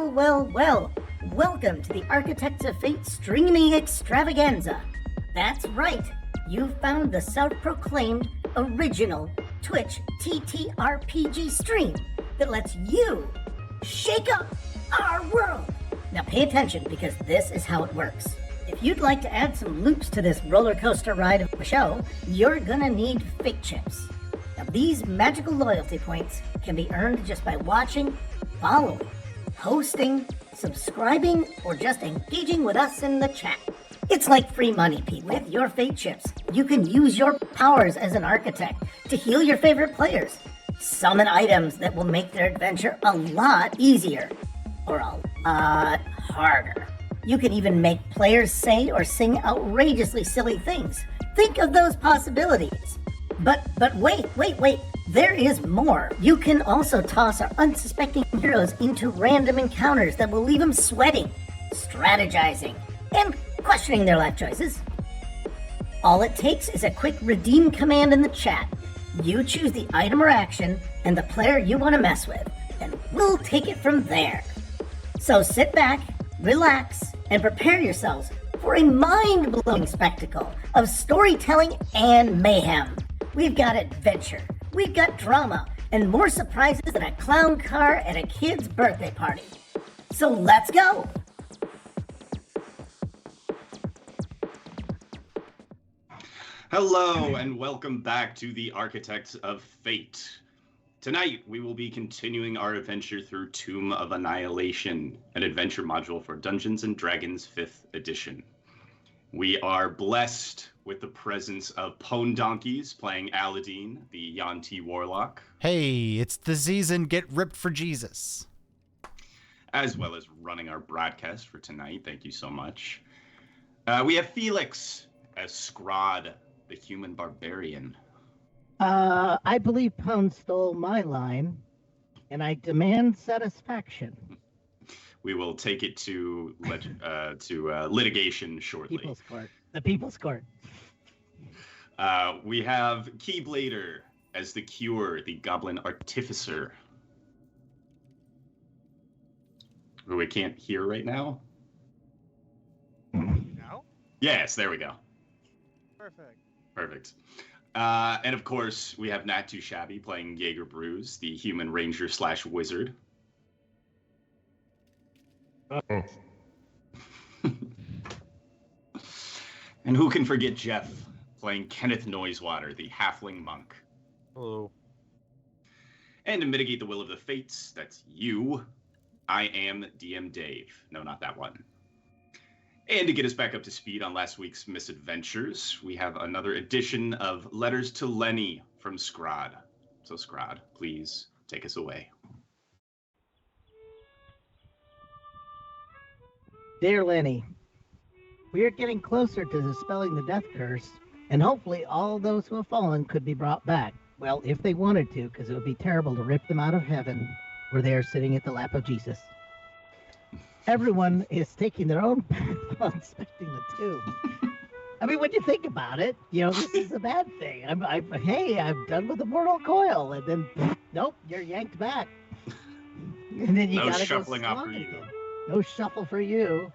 Well. Welcome to the Architects of Fate streaming extravaganza. That's right, you found the self-proclaimed original Twitch TTRPG stream that lets you shake up our world. Now pay attention, because this is how it works. If you'd like to add some loops to this roller coaster ride of a show, you're gonna need fate chips. Now these magical loyalty points can be earned just by watching, following, hosting, subscribing, or just engaging with us in the chat. It's like free money, Pete. With your fate chips, you can use your powers as an architect to heal your favorite players, summon items that will make their adventure a lot easier, or a lot harder. You can even make players say or sing outrageously silly things. Think of those possibilities. But wait. There is more. You can also toss our unsuspecting heroes into random encounters that will leave them sweating, strategizing, and questioning their life choices. All it takes is a quick redeem command in the chat. You choose the item or action and the player you want to mess with, and we'll take it from there. So sit back, relax, and prepare yourselves for a mind-blowing spectacle of storytelling and mayhem. We've got adventure, we've got drama, and more surprises than a clown car at a kid's birthday party. So let's go! Hello, and welcome back to the Architects of Fate. Tonight, we will be continuing our adventure through Tomb of Annihilation, an adventure module for Dungeons & Dragons 5th edition. We are blessed with the presence of Pone Donkeys playing Aladdin, the Yanti Warlock. Hey, it's the season, get ripped for Jesus. As well as running our broadcast for tonight. Thank you so much. We have Felix as Scraaaaahd, the human barbarian. I believe Pone stole my line, and I demand satisfaction. We will take it to litigation shortly. People's Court. The People's Court. We have Keyblader as the Cure, the Goblin Artificer, who we can't hear right now. Now? Yes, there we go. Perfect. And of course, we have Not Too Shabby playing Yeager Brews, the human ranger / wizard. Uh-oh. And who can forget Jeff playing Kenneth Noisewater, the halfling monk. Hello. And to mitigate the will of the fates, that's you, I am DM Dave. No, not that one. And to get us back up to speed on last week's misadventures, we have another edition of Letters to Lenny from Scraaaaahd. So Scraaaaahd, please take us away. Dear Lenny, we are getting closer to dispelling the death curse, and hopefully all those who have fallen could be brought back. Well, if they wanted to, because it would be terrible to rip them out of heaven where they are sitting at the lap of Jesus. Everyone is taking their own path while inspecting the tomb. I mean, when you think about it, this is a bad thing. I'm done with the mortal coil, and then nope, you're yanked back. And then you gotta shuffling go off for slog you. again. No shuffle for you.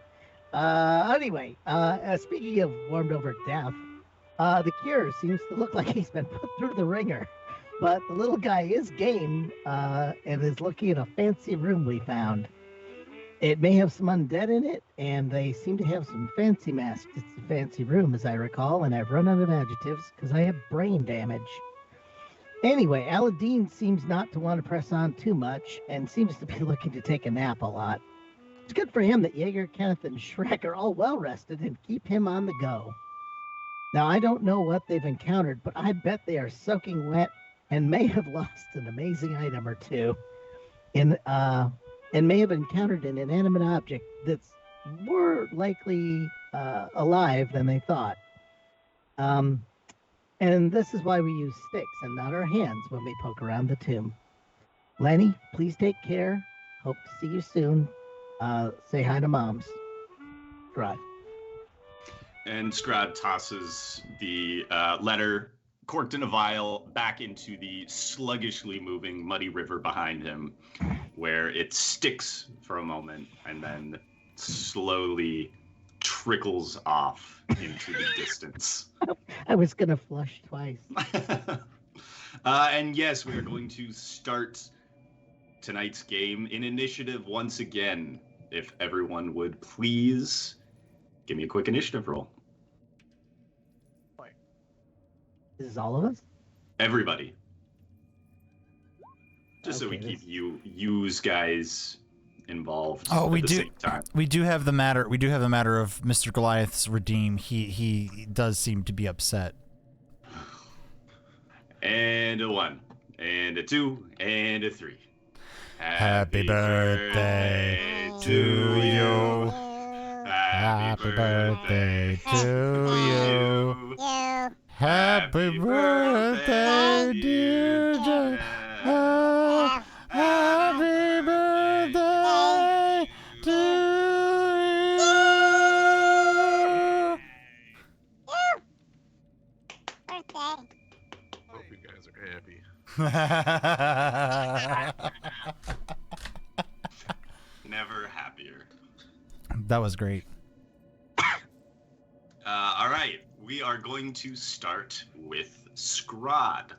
Anyway, speaking of warmed over death, the Cure seems to look like he's been put through the ringer. But the little guy is game and is looking at a fancy room we found. It may have some undead in it, and they seem to have some fancy masks. It's a fancy room, as I recall, and I've run out of adjectives because I have brain damage. Anyway, Aladdin seems not to want to press on too much and seems to be looking to take a nap a lot. It's good for him that Yeager, Kenneth, and Shrek are all well rested and keep him on the go. Now, I don't know what they've encountered, but I bet they are soaking wet and may have lost an amazing item or two and may have encountered an inanimate object that's more likely alive than they thought. And this is why we use sticks and not our hands when we poke around the tomb. Lenny, please take care. Hope to see you soon. Say hi to moms. Scraaaaahd. And Scraaaaahd tosses the letter, corked in a vial, back into the sluggishly moving muddy river behind him. where it sticks for a moment and then slowly trickles off into the distance. I was gonna flush twice. And yes, we are going to start tonight's game in initiative once again. If everyone would please give me a quick initiative roll. This is all of us? Everybody. Just so we Okay, keep this- you guys involved Oh, at we the do. same time. We do have the matter. We do have the matter of Mr. Goliath's redeem. He does seem to be upset. And a 1, and a 2, and a 3. Happy birthday to you. Happy birthday to you. Happy birthday, dear Jack. Happy birthday to you. Hope you guys are happy. Never happier. That was great. All right, we are going to start with Scraaaaahd.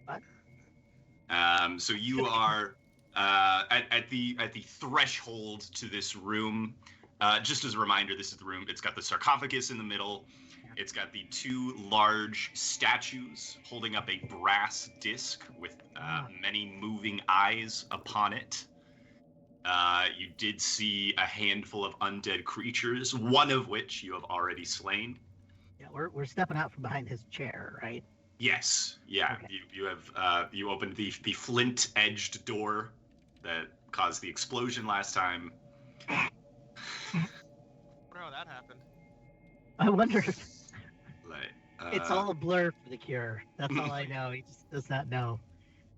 What? So you are at the threshold to this room. Just as a reminder, this is the room. It's got the sarcophagus in the middle. It's got the 2 large statues holding up a brass disc with many moving eyes upon it. You did see a handful of undead creatures, one of which you have already slain. Yeah, we're stepping out from behind his chair, right? Yes, yeah. Okay. You have you opened the flint-edged door that caused the explosion last time. I wonder how that happened. I wonder. Like, It's all a blur for the Cure. That's all I know. He just does not know.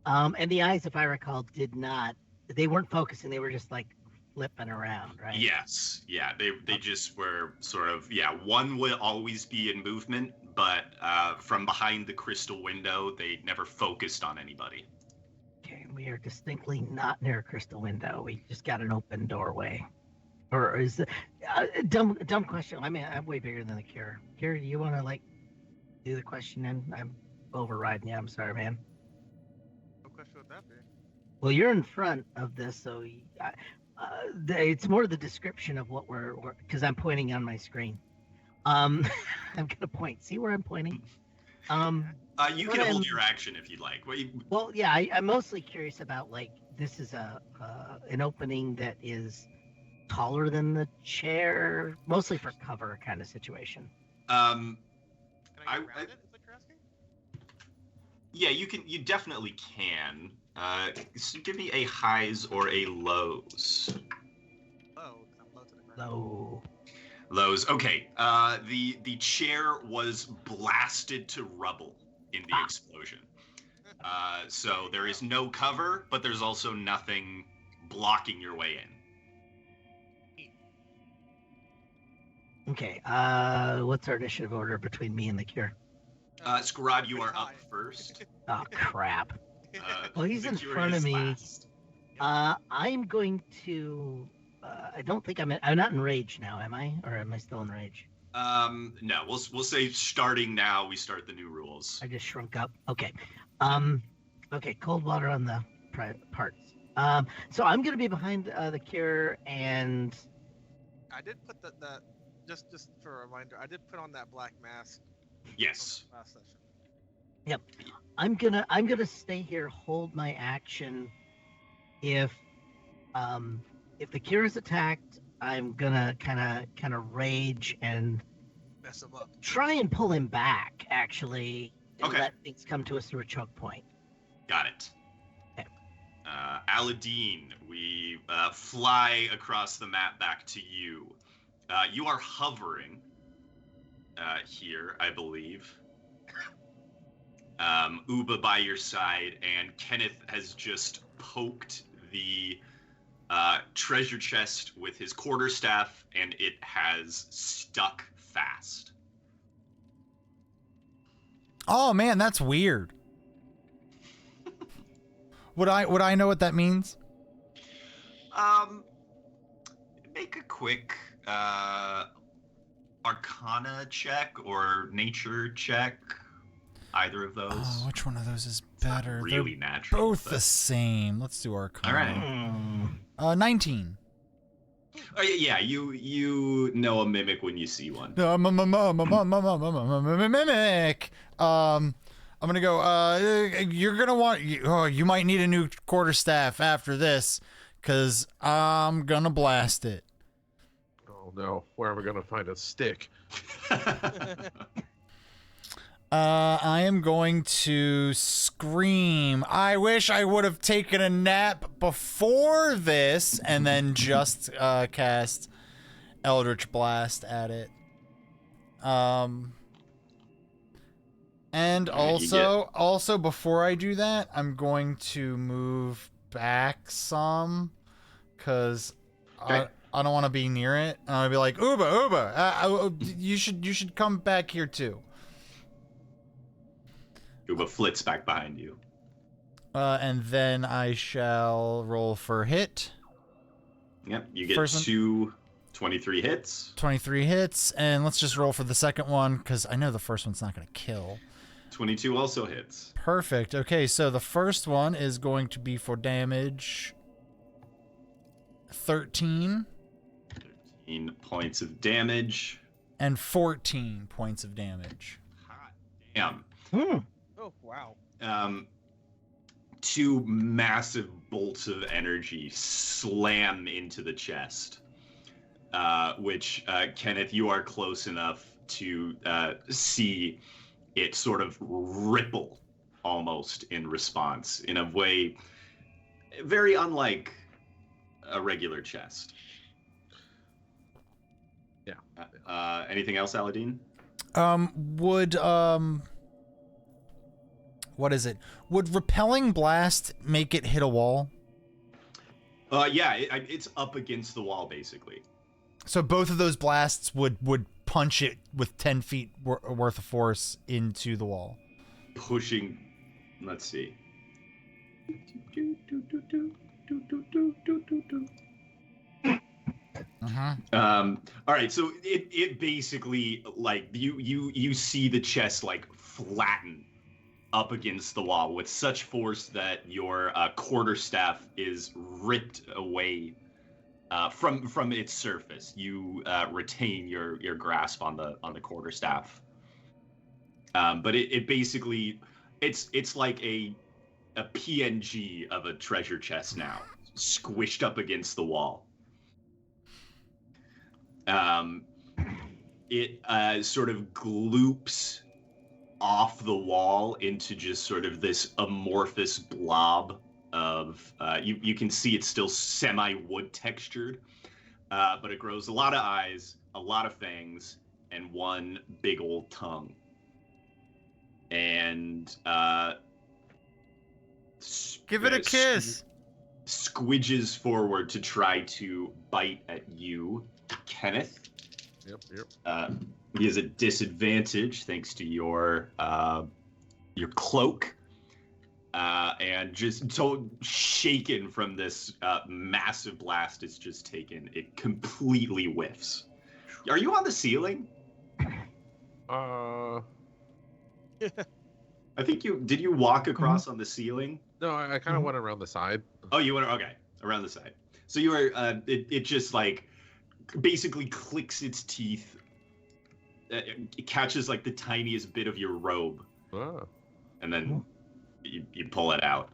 And the eyes, if I recall, did not. They weren't focusing. They were just like flipping around, right? Yes, yeah. They just were sort of one will always be in movement, but from behind the crystal window, they never focused on anybody. Okay, we are distinctly not near a crystal window. We just got an open doorway. Or is it dumb question? I mean, I'm way bigger than the Cure. Cure, do you want to like do the question? And I'm overriding you. I'm sorry, man. What question would that be? Well, you're in front of this, so it's more the description of what we're because I'm pointing on my screen. I'm gonna point. See where I'm pointing? You can hold your action if you'd like. Well, yeah, I'm mostly curious about like this is an opening that is taller than the chair, mostly for cover kind of situation. Um, Can I get around it? Is what you're asking? yeah, you can. You definitely can. So give me a highs or a lows. Low, 'cause I'm low to the ground. Low. Lows. Okay. The chair was blasted to rubble in the explosion. So there is no cover, but there's also nothing blocking your way in. Okay. What's our initiative order between me and the Cure? Scraaaaahd, you are Pretty up high. first. Oh crap. Well, he's The in Cure front of is me. last. I'm going to. I don't think I'm not in rage now, am I? Or am I still in rage? No, we'll say starting now. We start the new rules. I just shrunk up. Okay. Okay. Cold water on the parts. So I'm gonna be behind the Cure, and I did put the just for a reminder, I did put on that black mask Yes. from last session. I'm gonna stay here, hold my action. If the Cure is attacked, I'm gonna kind of rage and Mess him up. try and pull him back. Actually, and Okay. let things come to us through a choke point. Got it. Okay. Aladdin, we fly across the map back to you. You are hovering here, I believe. Uba by your side, and Kenneth has just poked the treasure chest with his quarterstaff, and it has stuck fast. Oh man, that's weird. Would I know what that means? Make a quick Arcana check or Nature check. Either of those. Oh, which one of those is It's not better? really They're natural. both the same. Let's do Arcana. All right. 19. Oh yeah, you know a mimic when you see one. Mimic. I'm gonna go. You're gonna want. You might need a new quarterstaff after this, cause I'm gonna blast it. Oh no, where am I gonna find a stick? I am going to scream. I wish I would have taken a nap before this, and then just cast Eldritch Blast at it. And also before I do that, I'm going to move back some, cause Okay. I don't want to be near it. And I'll be like, Uba, you should come back here too. Uba flits back behind you. And then I shall roll for hit. Yep, you get First one. 23 hits. 23 hits, and let's just roll for the second one, because I know the first one's not going to kill. 22 also hits. Perfect. Okay, so the first one is going to be for damage 13 13 points of damage. and 14 points of damage. Hot damn. Oh wow. Two massive bolts of energy slam into the chest, which, Kenneth, you are close enough to see it sort of ripple almost in response in a way very unlike a regular chest. Yeah. Anything else, Aladdin? What is it? Would repelling blast make it hit a wall? Yeah, it's up against the wall, basically. So both of those blasts would punch it with 10 feet worth of force into the wall. Pushing, let's see. All right, so it basically, like, you see the chest like flatten up against the wall with such force that your quarterstaff is ripped away from its surface. You retain your grasp on the quarterstaff, but it basically it's like a PNG of a treasure chest now, squished up against the wall. It sort of gloops off the wall into just sort of this amorphous blob of you can see it's still semi-wood textured, but it grows a lot of eyes, a lot of fangs, and one big old tongue. And Give it a kiss. Squidges forward to try to bite at you, Kenneth. Yep. He has a disadvantage thanks to your cloak, and just so shaken from this massive blast it's just taken. It completely whiffs. Are you on the ceiling? I think did you walk across on the ceiling? No, I kind of went around the side. Oh, you went, okay, around the side. So you were, it just like basically clicks its teeth. It catches like the tiniest bit of your robe, and then you pull it out.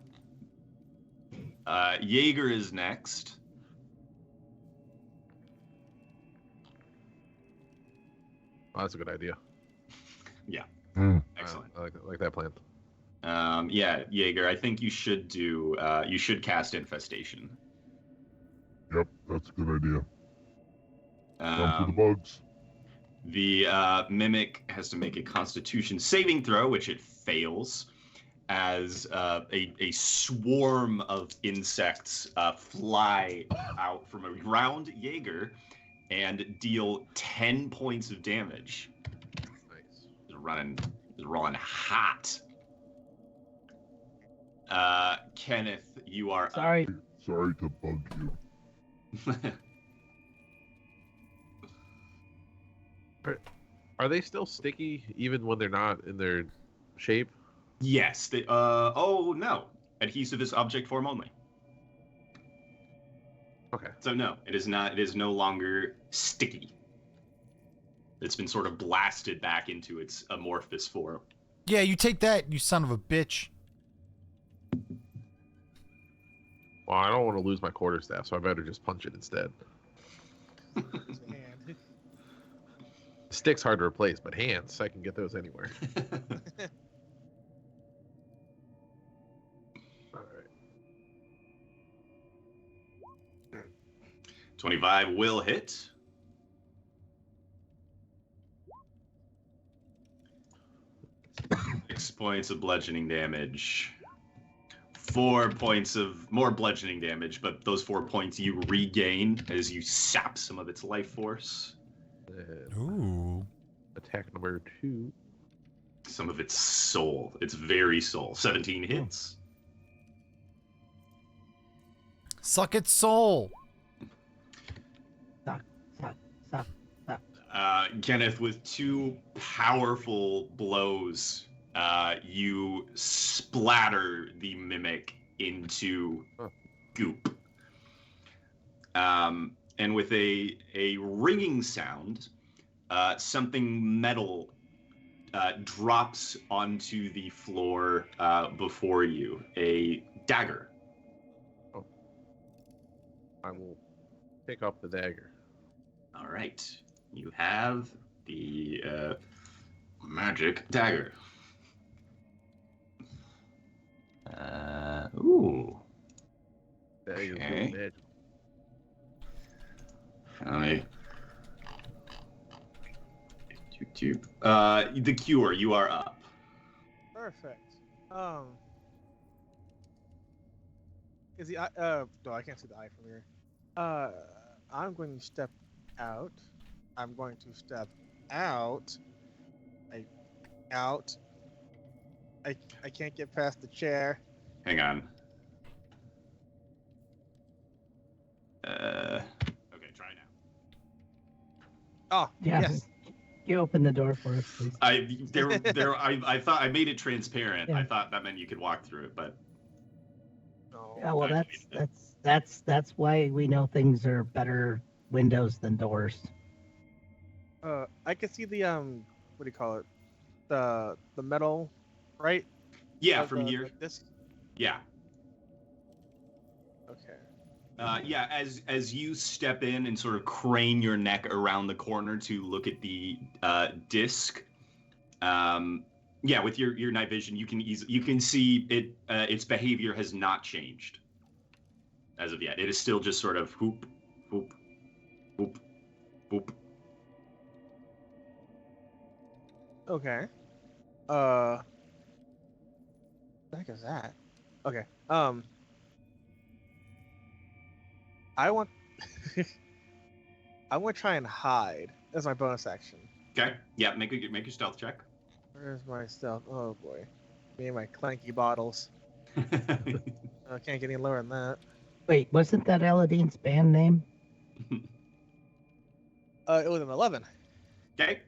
Yeager is next. Oh, that's a good idea. Yeah. Excellent. I like that plan. Yeah, Yeager, I think you should do. You should cast Infestation. Yep, that's a good idea. Come for the Um, bugs. The mimic has to make a Constitution saving throw, which it fails, as a swarm of insects fly out from around Yeager and deal 10 points of damage. Nice. Is rolling hot. Kenneth, you are up. Sorry. Sorry to bug you. Are they still sticky even when they're not in their shape? Yes. Oh no. Adhesive is object form only. Okay. So no, it is not. It is no longer sticky. It's been sort of blasted back into its amorphous form. Yeah, you take that, you son of a bitch. Well, I don't want to lose my quarterstaff, so I better just punch it instead. His hand. Stick's hard to replace, but hands, I can get those anywhere. All right. 25 will hit. Six points of bludgeoning damage. 4 points of more bludgeoning damage, but those 4 points you regain as you sap some of its life force. And Ooh. attack number 2. Some of its soul. Its very soul. 17 hits. Suck its soul. Suck, suck, suck, suck. Kenneth, with 2 powerful blows, you splatter the mimic into goop. And with a ringing sound, something metal drops onto the floor before you. A dagger. I will pick up the dagger. All right. You have the magic dagger. Ooh. Dagger's Okay. really magic. The Cure, you are up. Perfect. Is the eye? No, I can't see the eye from here. I'm going to step out. I'm going to step out. Out. I can't get past the chair. Hang on. Okay, try now. Oh, Yeah. yes. You open the door for us, please. I thought I made it transparent. Yeah. I thought that meant you could walk through it, but No. Yeah, well, Okay. that's why we know things are better windows than doors. I can see the what do you call it? The metal, right? yeah, Of from the- here, like this. yeah. Okay. Yeah, as you step in and sort of crane your neck around the corner to look at the disc, yeah, with your night vision, you can see it. Its behavior has not changed as of yet. It is still just sort of whoop, whoop, whoop, whoop. Okay. What the heck is that? Okay. I want I want to try and hide as my bonus action. Okay, yeah, make your stealth check. Where's my stealth? Oh boy, me and my clanky bottles. I can't get any lower than that. Wait, wasn't that Aladdin's band name? It was an 11. Okay.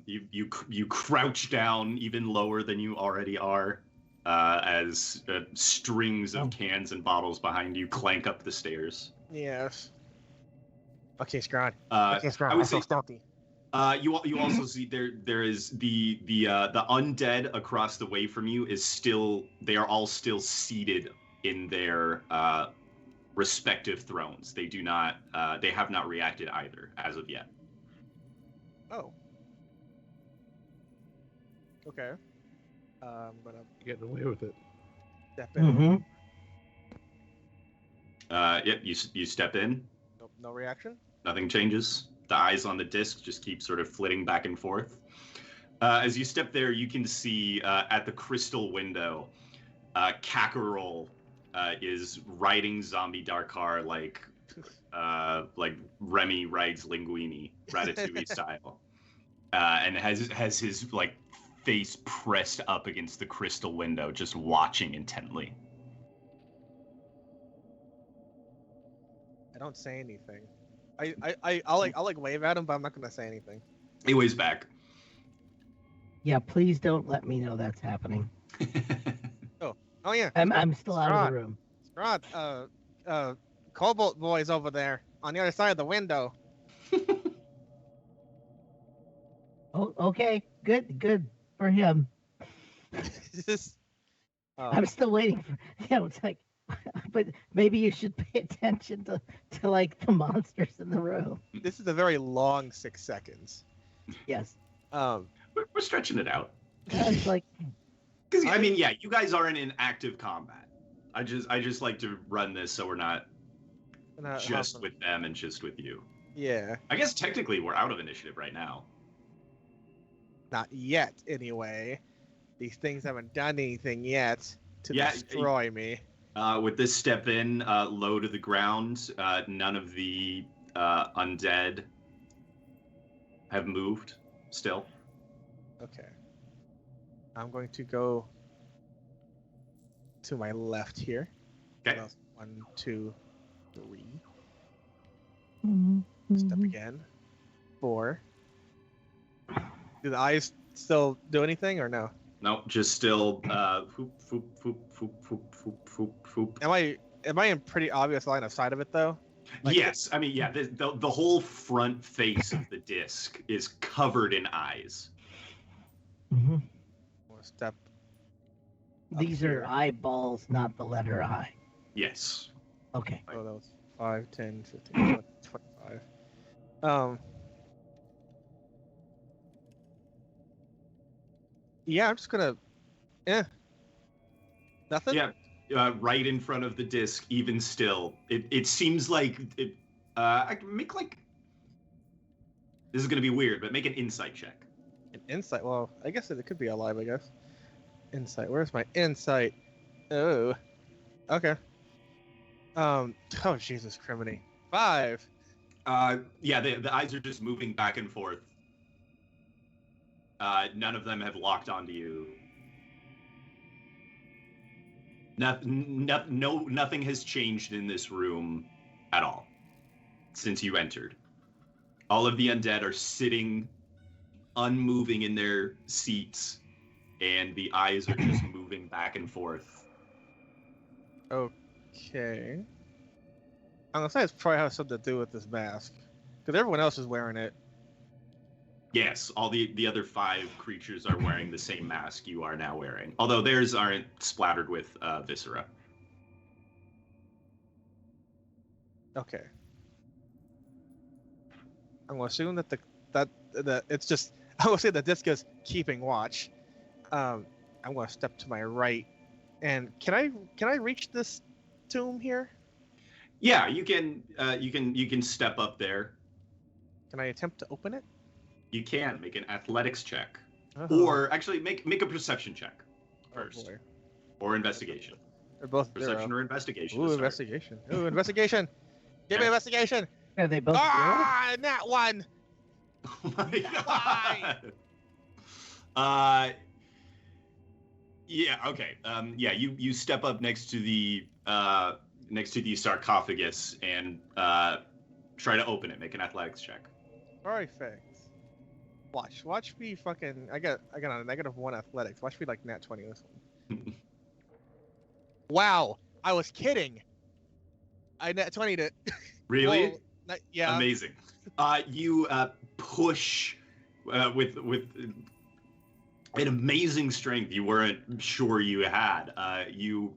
You crouch down even lower than you already are, as strings of cans and bottles behind you clank up the stairs. Yes. Okay, Scraaaaahd. Okay, I Scraaaaahd. would I'm so say stealthy. you also see there is the undead across the way from you is still, they are all still seated in their respective thrones. They do not they have not reacted either as of yet. Oh. Okay. I'm gonna Getting away with it. step in. Mm-hmm. Yep, you step in. Nope, no reaction. Nothing changes. The eyes on the disc just keep sort of flitting back and forth. As you step there, you can see at the crystal window, Kakarol is riding Zombie Darkar like Remy rides Linguini, Ratatouille style, and has his like face pressed up against the crystal window, just watching intently. don't say anything. I'll like wave at him, but I'm not gonna say anything. He waves back. Yeah, please don't let me know that's happening. Oh yeah. I'm still out of Scraaaaahd. the room. Scraaaaahd, Cobalt boy's over there on the other side of the window. Oh, okay. Good for him. Just, I'm still waiting for. It's like, but maybe you should pay attention to like the monsters in the room. this is a very long 6 seconds. Yes. We're stretching it out. It's like, Because I mean, yeah, you guys aren't in active combat. I just like to run this so we're not just with them and just with you. Yeah. I guess technically we're out of initiative right now. Not yet, anyway. These things haven't done anything yet to Yeah, destroy me. With this step in, low to the ground, none of the undead have moved still. Okay. I'm going to go to my left here. Okay. That's 1, 2, 3. mm-hmm. Step again. 4. Do the eyes still do anything or no? No, just still foop, foop, foop, foop, foop, foop, foop, foop. Am I in pretty obvious line of sight of it though? Like, yes, I mean, yeah, the whole front face of the disc is covered in eyes. Mm-hmm. We'll step. These are eyeballs, not the letter I. Yes. Okay. Oh, that was 5, 10, 15, 25. Yeah, I'm just gonna. Nothing. Yeah, right in front of the disc, even still. It seems like it. I can make like. This is gonna be weird, but make an insight check. An insight. Well, I guess it could be alive. I guess. Insight. Where's my insight? Oh. Okay. Oh Jesus, criminy. 5. Yeah, the eyes are just moving back and forth. None of them have locked onto you. Nothing has changed in this room at all since you entered. All of the undead are sitting unmoving in their seats, and the eyes are just moving back and forth. Okay. I'm gonna say it's probably has something to do with this mask, because everyone else is wearing it. Yes, all the other 5 creatures are wearing the same mask you are now wearing. Although theirs aren't splattered with viscera. Okay. I'm gonna assume that the it's just I will say that this is keeping watch. I'm gonna step to my right, and can I reach this tomb here? Yeah, you can step up there. Can I attempt to open it? You can make an athletics check, Uh-huh. or actually make a perception check first, boy. or investigation. They're both Perception 0. or investigation. Ooh, to start. investigation. Ooh, investigation. Give me Okay. investigation. Are they both zero? Ah, that one. Oh my god. Yeah. Okay. Yeah. You step up next to the sarcophagus and try to open it. Make an athletics check. Perfect. Watch me fucking. I got a -1 athletics. Watch me like nat 20 this one. Wow, I was kidding. I nat 20'd it. Really? Well, yeah. Amazing. You push with an amazing strength you weren't sure you had. You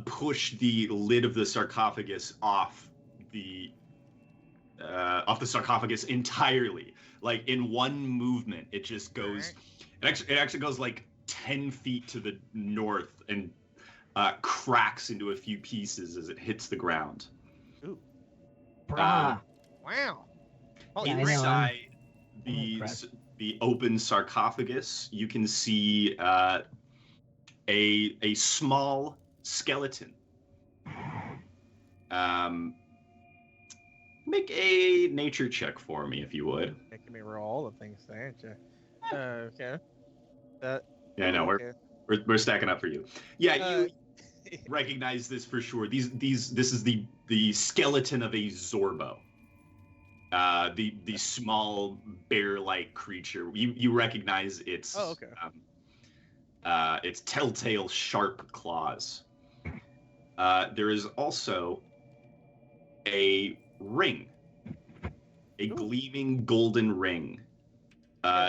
push the lid of the sarcophagus off the sarcophagus entirely. Like in one movement, it just goes. It actually goes like 10 feet to the north and cracks into a few pieces as it hits the ground. Ooh. Brah. Wow. Yeah, I know, Inside I'm impressed. the open sarcophagus, you can see a small skeleton. Make a nature check for me, if you would. Making me roll all the things there, ain't you? Okay. Yeah, I know. Okay. We're stacking up for you. Yeah, recognize this for sure. This is the skeleton of a Zorbo. The small bear-like creature. You recognize its its telltale sharp claws. There is also a ring, a gleaming golden ring,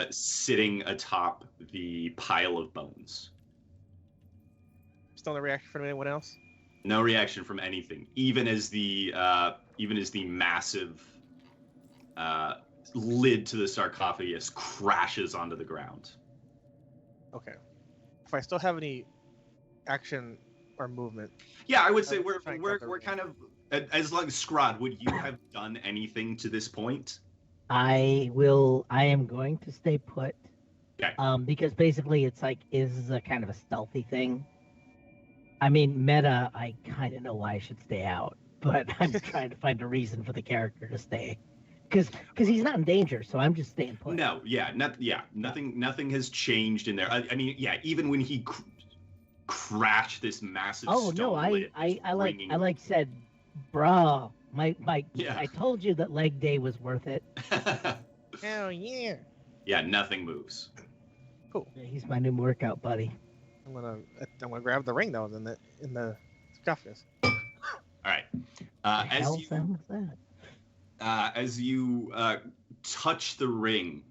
sitting atop the pile of bones. Still no reaction from anyone else? No reaction from anything, even as the massive lid to the sarcophagus crashes onto the ground. Okay. If I still have any action or movement. Yeah, I would say we're kind of, as long as Scraaaaahd, would you have done anything to this point? I am going to stay put. Okay. Because basically it's like, is a kind of a stealthy thing. I mean, meta, I kind of know why I should stay out, but I'm trying to find a reason for the character to stay. Because he's not in danger, so I'm just staying put. No, nothing has changed in there. I mean, yeah, even when he crashed this massive stone lid, I said, bro, I told you that leg day was worth it. Hell yeah. Yeah, nothing moves. Cool. Yeah, he's my new workout buddy. I'm gonna grab the ring though in the sarcophagus. All right. As you touch the ring,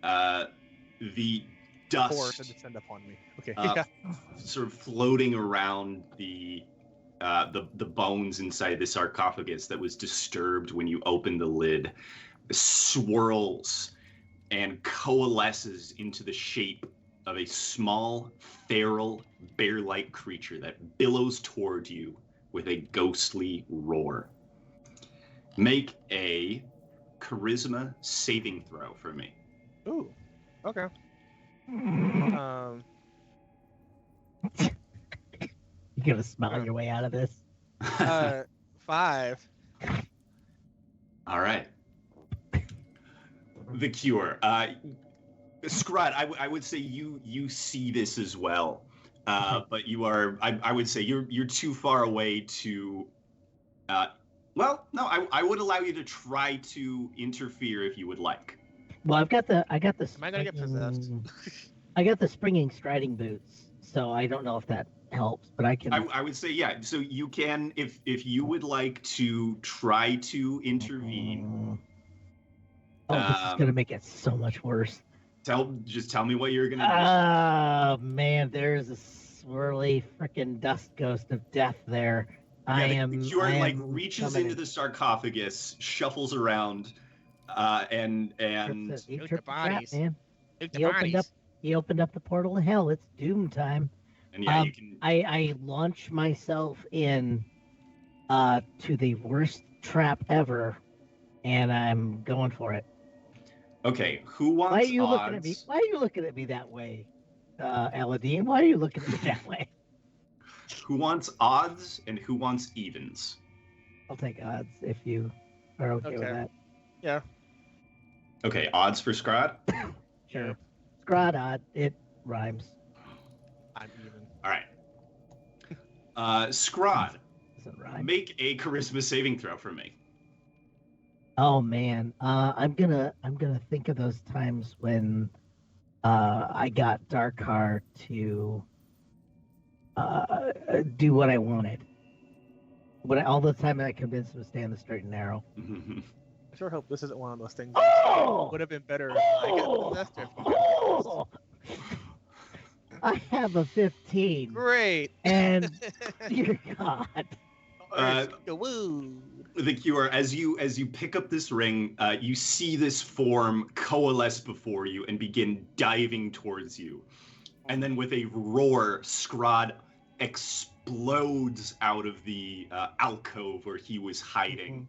the dust to descend upon me. Okay. sort of floating around the bones inside the sarcophagus that was disturbed when you opened the lid swirls and coalesces into the shape of a small, feral, bear-like creature that billows toward you with a ghostly roar. Make a charisma saving throw for me. Ooh. Okay. You gonna smile your way out of this? 5. All right. The Cure. Scraaaaahd, I would say you see this as well, but you are. I would say you're too far away to. Well, no, I would allow you to try to interfere if you would like. Well, I got the. Am I gonna get possessed? I got the springing striding boots, so I don't know if that helps, but I can. I would say yeah. So you can, if you would like to try to intervene. Oh, this is gonna make it so much worse. Just tell me what you're gonna do. Oh man, there's a swirly freaking dust ghost of death there. The Cure reaches into the sarcophagus, shuffles around, and he Look tripped the the trap, bodies. man. Look the He opened bodies. up. He opened up the portal to hell. It's doom time. and yeah, you can. I launch myself in to the worst trap ever, and I'm going for it. Okay, who wants Why are you odds? looking at me? Why are you looking at me that way, Aladdin? Why are you looking at me that way? Who wants odds and who wants evens? I'll take odds if you are okay with Okay. that. Yeah. Okay, odds for Scraaaaahd? Sure. Scraaaaahd, it rhymes. I'm even. All right. Scraaaaahd, Doesn't rhyme. make a charisma saving throw for me. Oh man, I'm gonna think of those times when I got Darkar to do what I wanted. All the time I convinced him to stay on the straight and narrow. I sure hope this isn't one of those things. Oh! Would have been better if I got possessed or if you got possessed. I have a 15, Great. and dear God, Woo. The Cure, as you pick up this ring, you see this form coalesce before you and begin diving towards you. And then with a roar, Scraaaaahd explodes out of the alcove where he was hiding.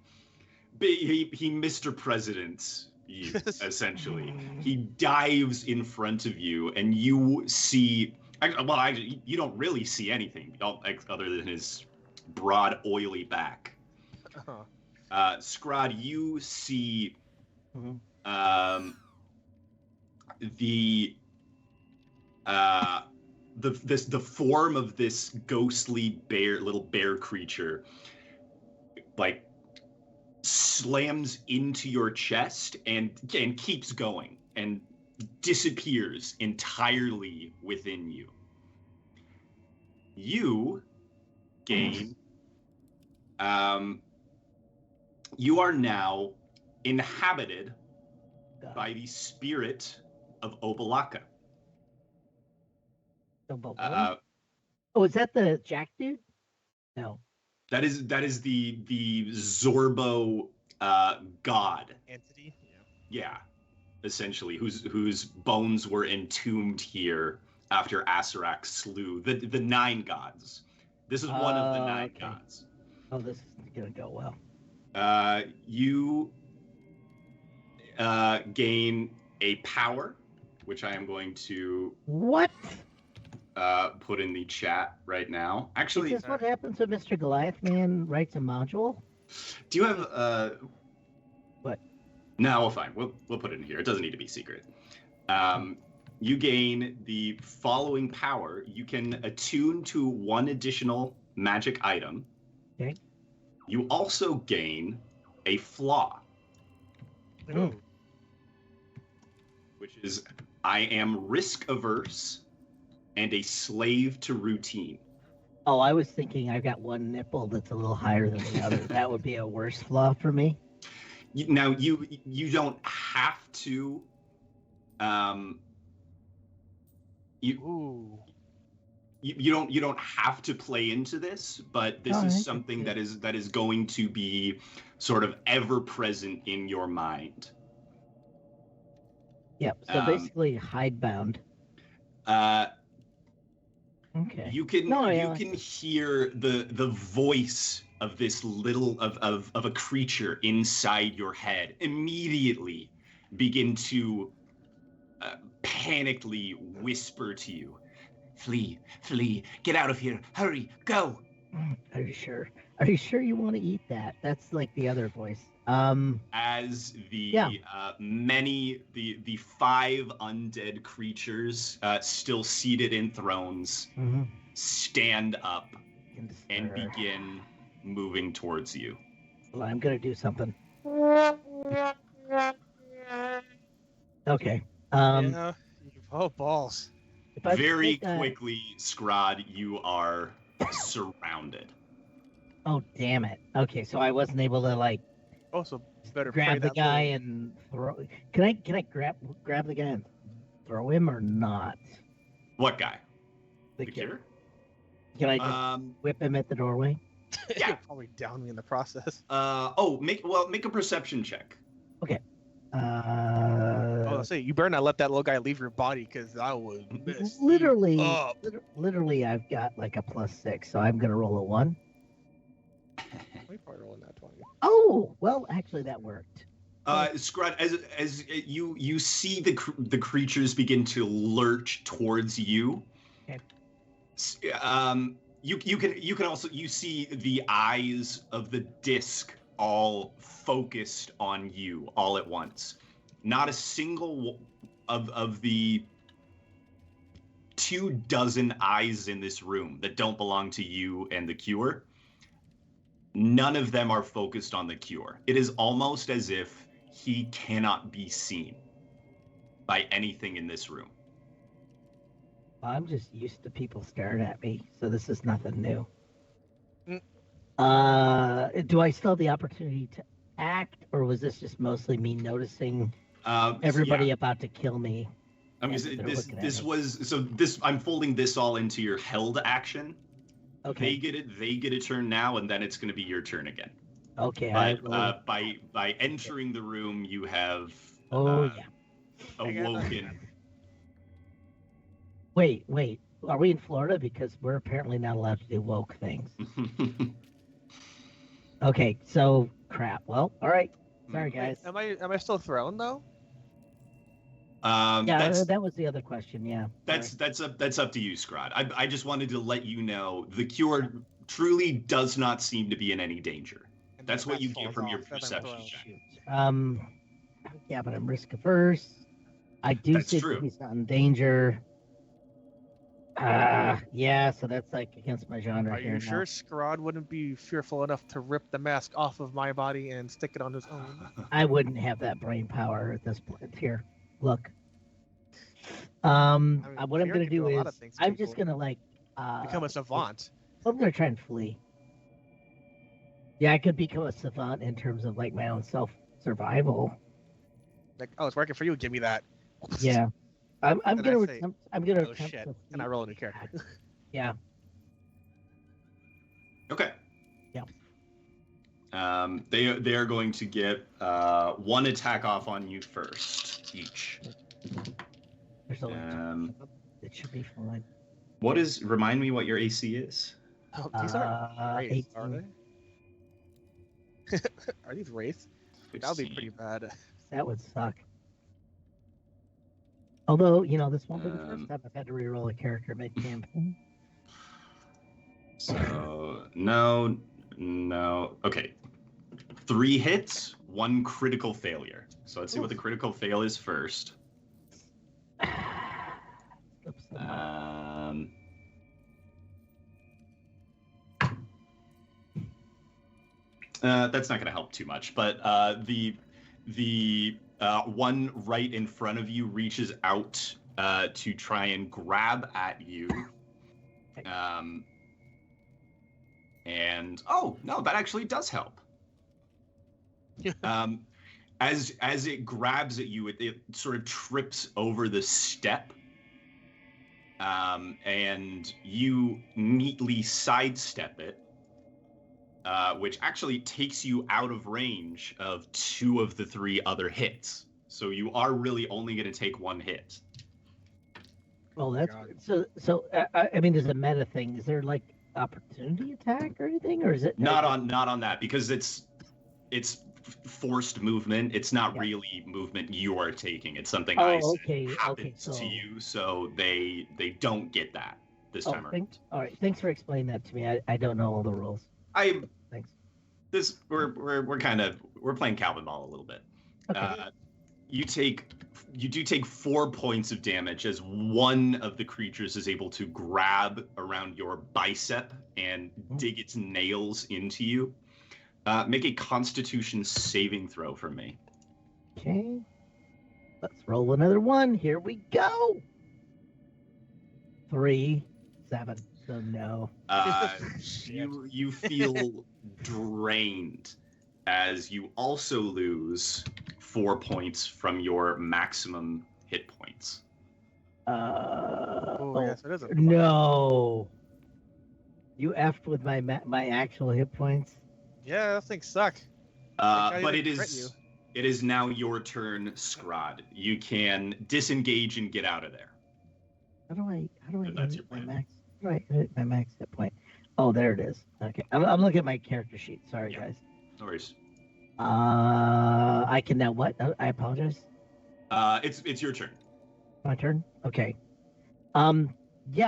He Mr. President, you, essentially. He dives in front of you, and you see... you don't really see anything other than his broad, oily back. Scraaaaahd, you see the the form of this ghostly little bear creature, like, slams into your chest and keeps going and disappears entirely within you. You gain. You are now inhabited by the spirit of Obalaka. Oh, is that the Jack dude? No. That is the Zorbo god Entity. Yeah, essentially, whose bones were entombed here after Asarak slew the 9 gods. This is one of the 9 gods. Oh, this is gonna go well. You gain a power, which I am going to put in the chat right now. Actually, is this what happens when Mr. Goliath Man writes a module? Do you have What? No, well, fine. We'll put it in here. It doesn't need to be secret. You gain the following power. You can attune to 1 additional magic item. Okay. You also gain a flaw. Ooh. Which is, I am risk averse and a slave to routine. Oh, I was thinking I've got 1 nipple that's a little higher than the other. That would be a worse flaw for me. Now you don't have to. You don't have to play into this, but this is something that is going to be sort of ever present in your mind. Yep. So basically, hidebound. Okay. You can hear the voice of this little of a creature inside your head immediately begin to panically whisper to you, "Flee, flee, get out of here, hurry, go." Are you sure? Are you sure you want to eat that? That's like the other voice. As the 5 undead creatures still seated in thrones stand up and begin moving towards you. Well, I'm gonna do something. Okay. Oh, balls. Very quickly, Scraaaaahd, you are surrounded. Oh, damn it. Okay, so I wasn't able to, like, also better grab the guy and throw. Can I grab the guy and throw him or not? What guy? The Cure? Can I just whip him at the doorway? Yeah. He'll probably down me in the process. Make a perception check. Okay. I'll say you better not let that little guy leave your body, because I would mess literally, you up. literally, I've got like a +6, so I'm gonna roll a 1. We probably rolling that 20. Oh, well, actually, that worked. Scraaaaahd, as you see the creatures begin to lurch towards you. Okay. You can also see the eyes of the disc all focused on you all at once. Not a single of the 24 eyes in this room that don't belong to you and the Cure. None of them are focused on the Cure. It is almost as if he cannot be seen by anything in this room. I'm just used to people staring at me, so this is nothing new. Do I still have the opportunity to act, or was this just mostly me noticing everybody about to kill me? I mean, I'm folding this all into your held action. Okay. They get a turn now, and then it's going to be your turn again. Okay. But by entering the room, you have awoken. Wait. Are we in Florida? Because we're apparently not allowed to do woke things. Okay, so crap. Well, all right. Sorry, guys. Am I still thrown though? That was the other question. Yeah. That's up to you, Scraaaaahd. I just wanted to let you know the Cure truly does not seem to be in any danger. That's what you get from your perception check. Yeah, but I'm risk averse. I do think that he's not in danger. Yeah, so that's like against my genre Are here you now. sure Scraaaaahd wouldn't be fearful enough to rip the mask off of my body and stick it on his own? I wouldn't have that brain power at this point. Here, look. mean, What I'm fear gonna can do do a lot is of things to I'm just people. gonna like Become a savant. I'm gonna try and flee. Yeah, I could become a savant in terms of like my own self survival. Like, oh, it's working for you. Give me that. Yeah, I'm And I gonna say, attempt. I'm gonna Oh attempt shit! to And I flee. roll a new character. Yeah. Okay. Yeah. They are going to get one attack off on you first, each. There's only Um, it should be fine. Remind me what your AC is? Oh, these aren't wraiths, are 18. they? Are these wraiths? That would be pretty 16. bad. That would suck. Although, this won't be the first Um, time I've had to reroll a character mid-campaign. So no. Okay. 3 hits, 1 critical failure. So let's see what the critical fail is first. That's not going to help too much, but the one right in front of you reaches out to try and grab at you. And oh no, that actually does help. As it grabs at you, it sort of trips over the step, and you neatly sidestep it, which actually takes you out of range of 2 of the 3 other hits. So you are really only going to take 1 hit. Well, that's God. so. I mean, as a meta thing, is there like opportunity attack or anything, or is it Not on that, because it's forced movement. It's not really movement you are taking. It's something I said happens to you, so they don't get that this time around. All right, thanks for explaining that to me. I don't know all the rules. Thanks. We're playing Calvin Ball a little bit. Okay. You do take 4 points of damage as one of the creatures is able to grab around your bicep and dig its nails into you. Make a Constitution saving throw for me. Okay. Let's roll another one. Here we go. 3, 7. So no. You feel drained as you also lose 4 points from your maximum hit points. Yes, it is a No. You effed with my actual hit points. Yeah, those things suck. But it is now your turn, Scraaaaahd. You can disengage and get out of there. How do I That's edit your my plan. max? How do I edit my max hit point? Oh, there it is. Okay, I'm looking at my character sheet. Sorry, Yeah. guys. No worries. I can now what? I apologize. It's your turn. My turn. Okay. Yeah,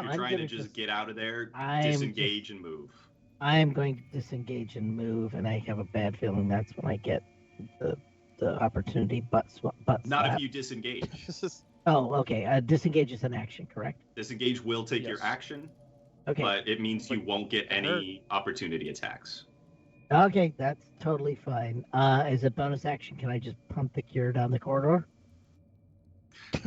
You're I'm trying gonna to just get out of there, I'm disengage and move. I am going to disengage and move, and I have a bad feeling that's when I get the opportunity. But Not if you disengage. Oh, okay. Disengage is an action, correct? Disengage will take your action, Okay. but it means you won't get any opportunity attacks. Okay, that's totally fine. As a bonus action, can I just pump the cure down the corridor?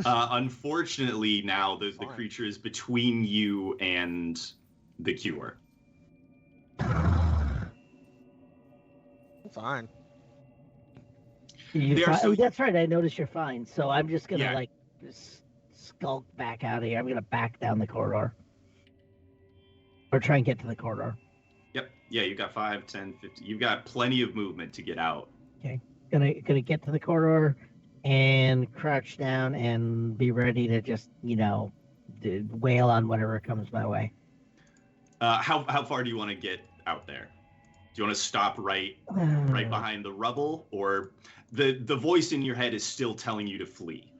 Unfortunately, now the creature is between you and the cure. Fine. That's right. I noticed you're fine. So I'm just gonna Yeah. just skulk back out of here. I'm gonna back down the corridor, or try and get to the corridor. Yep. Yeah, you've got 5, 10, 50. You've got plenty of movement to get out. Gonna get to the corridor and crouch down and be ready to just wail on whatever comes my way. How far do you want to get out there? Do you want to stop right behind the rubble, or the voice in your head is still telling you to flee?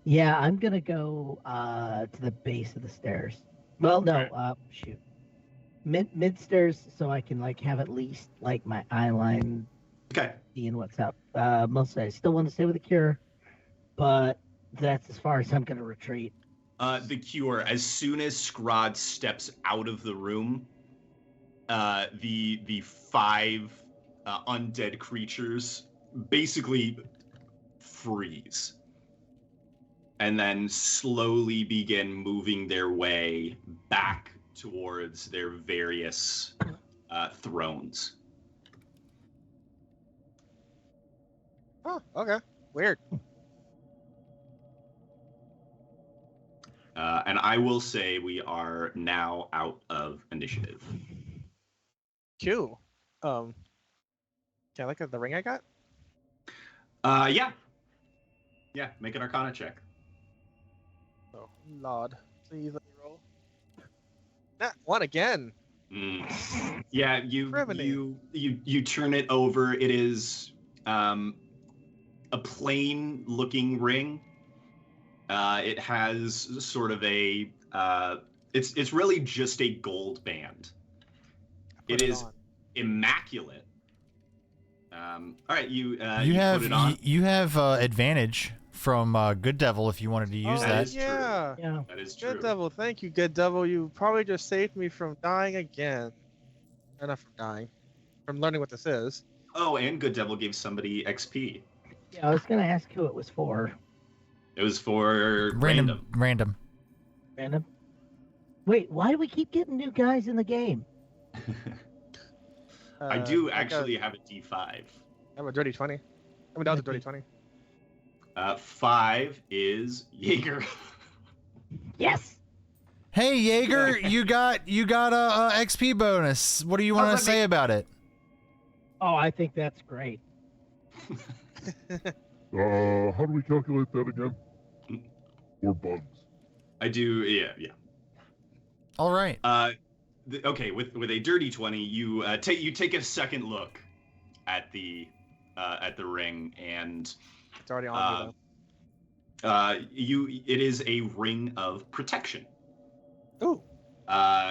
Yeah, I'm gonna go to the base of the stairs. Well, no, shoot, mid stairs, so I can have at least my eye line. Okay. Seeing what's up. Mostly, I still want to stay with the cure, but that's as far as I'm gonna retreat. The Cure, as soon as Scraaaaahd steps out of the room, the 5 undead creatures basically freeze. And then slowly begin moving their way back towards their various thrones. Oh, okay. Weird. And I will say we are now out of initiative. Cool. Can I look at the ring I got? Yeah. Yeah, make an Arcana check. Oh, Lord. Please let me roll. That one again. Yeah, Criminy. you turn it over. It is a plain looking ring. It has sort of a it's really just a gold band. It is on. immaculate. All right, you have put it on. you have advantage from Good Devil if you wanted to use Oh, that. is true. Yeah. That is true. Good Devil, thank you, Good Devil. You probably just saved me from dying again. Or not from dying. From learning what this is. Oh, and Good Devil gave somebody XP. Yeah, I was gonna ask who it was for. It was for Random. Random. Wait, why do we keep getting new guys in the game? I do I actually have a D5. I have a dirty 20. I mean, that was a dirty 20. 5 is Yeager. Yes. Hey Yeager, you got a XP bonus. What do you want to say about it? Oh, I think that's great. How do we calculate that again? Or bugs? I do, yeah. All right. Okay, with a dirty 20, you take a second look at the ring, and It's already on me, it is a ring of protection. though. Ooh.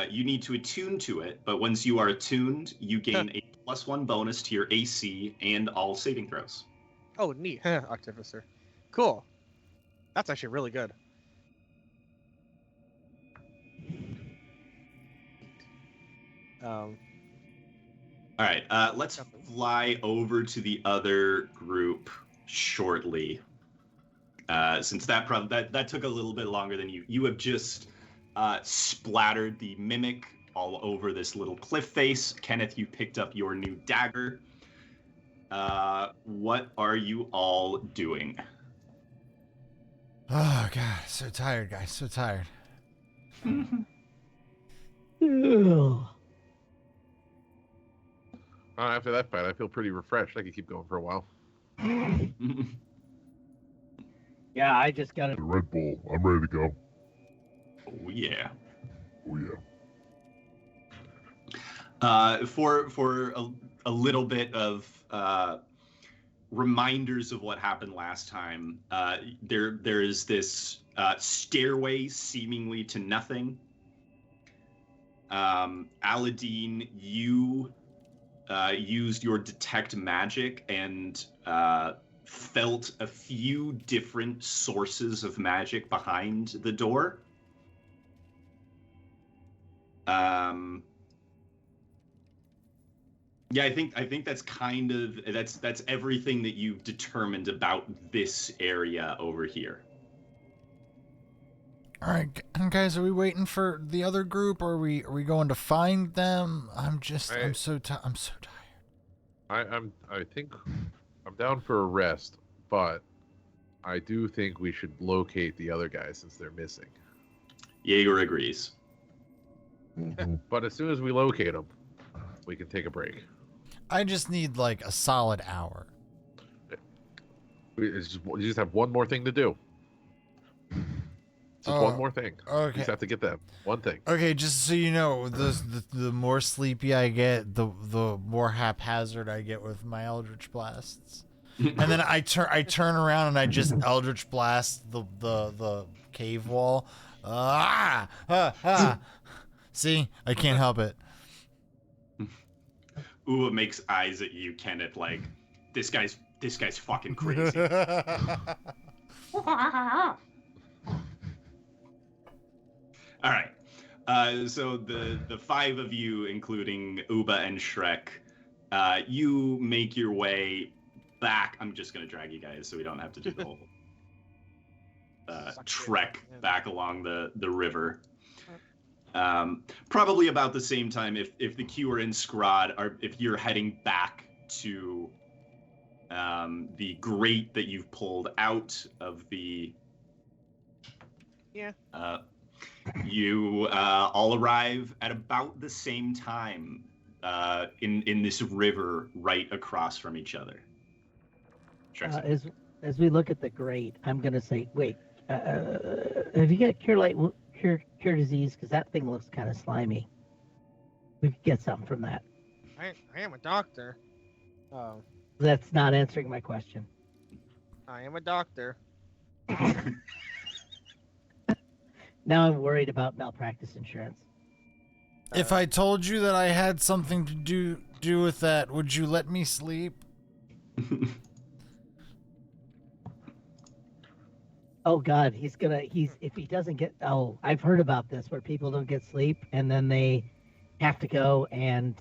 You need to attune to it, but once you are attuned, you gain a +1 bonus to your AC and all saving throws. Oh, neat. Artificer. Cool. That's actually really good. All right, let's fly over to the other group shortly. Since that took a little bit longer than you have just splattered the mimic all over this little cliff face. Kenneth, you picked up your new dagger. What are you all doing? Oh god, so tired, guys. So tired. Ew. After that fight, I feel pretty refreshed. I could keep going for a while. Yeah, I just got it. The Red Bull. I'm ready to go. Oh yeah. Oh yeah. For a little bit of reminders of what happened last time, there is this stairway seemingly to nothing. Aladdin, you used your detect magic and felt a few different sources of magic behind the door. Yeah, I think that's kind of that's everything that you've determined about this area over here. All right, guys, are we waiting for the other group, or are we going to find them? I'm so tired. I think I'm down for a rest, but I do think we should locate the other guys since they're missing. Yeager agrees. But as soon as we locate them, we can take a break. I just need like a solid hour. You just have one more thing to do. Just one more thing. Okay. You just have to get that one thing. Okay, just so you know, the more sleepy I get, the more haphazard I get with my Eldritch Blasts. And then I turn around and I just Eldritch Blast the cave wall. See, I can't help it. Ua makes eyes at you, Kenneth, like this guy's fucking crazy. All right. So the five of you, including Uba and Shrek, you make your way back. I'm just gonna drag you guys so we don't have to do the whole trek back along the river. Probably about the same time if the Cure and Scraaaaahd are, if you're heading back to the grate that you've pulled out of the you all arrive at about the same time in this river right across from each other. As we look at the grate, I'm gonna say, wait, have you got cure disease? Because that thing looks kind of slimy. We could get something from that. I am a doctor. Oh. That's not answering my question. I am a doctor. Now I'm worried about malpractice insurance. If I told you that I had something to do with that, would you let me sleep? Oh God, if he doesn't get, I've heard about this where people don't get sleep and then they have to go and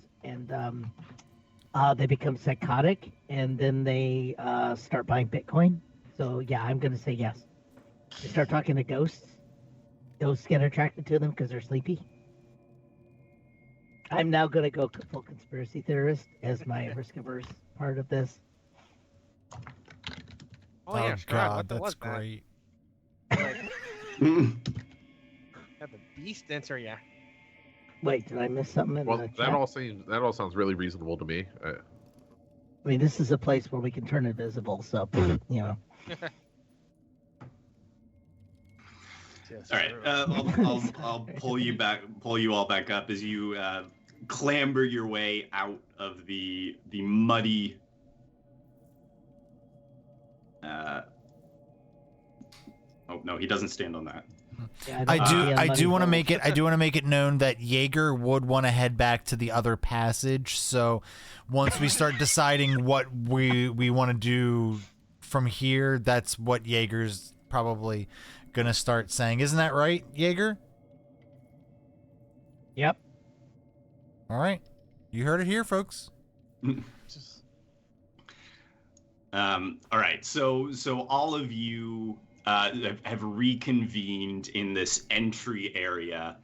they become psychotic and then they start buying Bitcoin. So yeah, I'm gonna say yes. They start talking to ghosts. Ghosts get attracted to them because they're sleepy. I'm now gonna go full conspiracy theorist as my risk-averse part of this. Oh yeah, God, that's great. Have the beast enter ya. Wait, did I miss something in Well, the chat? that all sounds really reasonable to me. I mean, this is a place where we can turn invisible, so you know. All right, I'll pull you all back up as you clamber your way out of the muddy. Oh no, he doesn't stand on that. Yeah, I do want to make it known that Yeager would want to head back to the other passage. So once we start deciding what we want to do from here, that's what Yeager's probably gonna start saying. Isn't that right, Yeager? Yep. All right, you heard it here, folks. All right, so all of you have reconvened in this entry area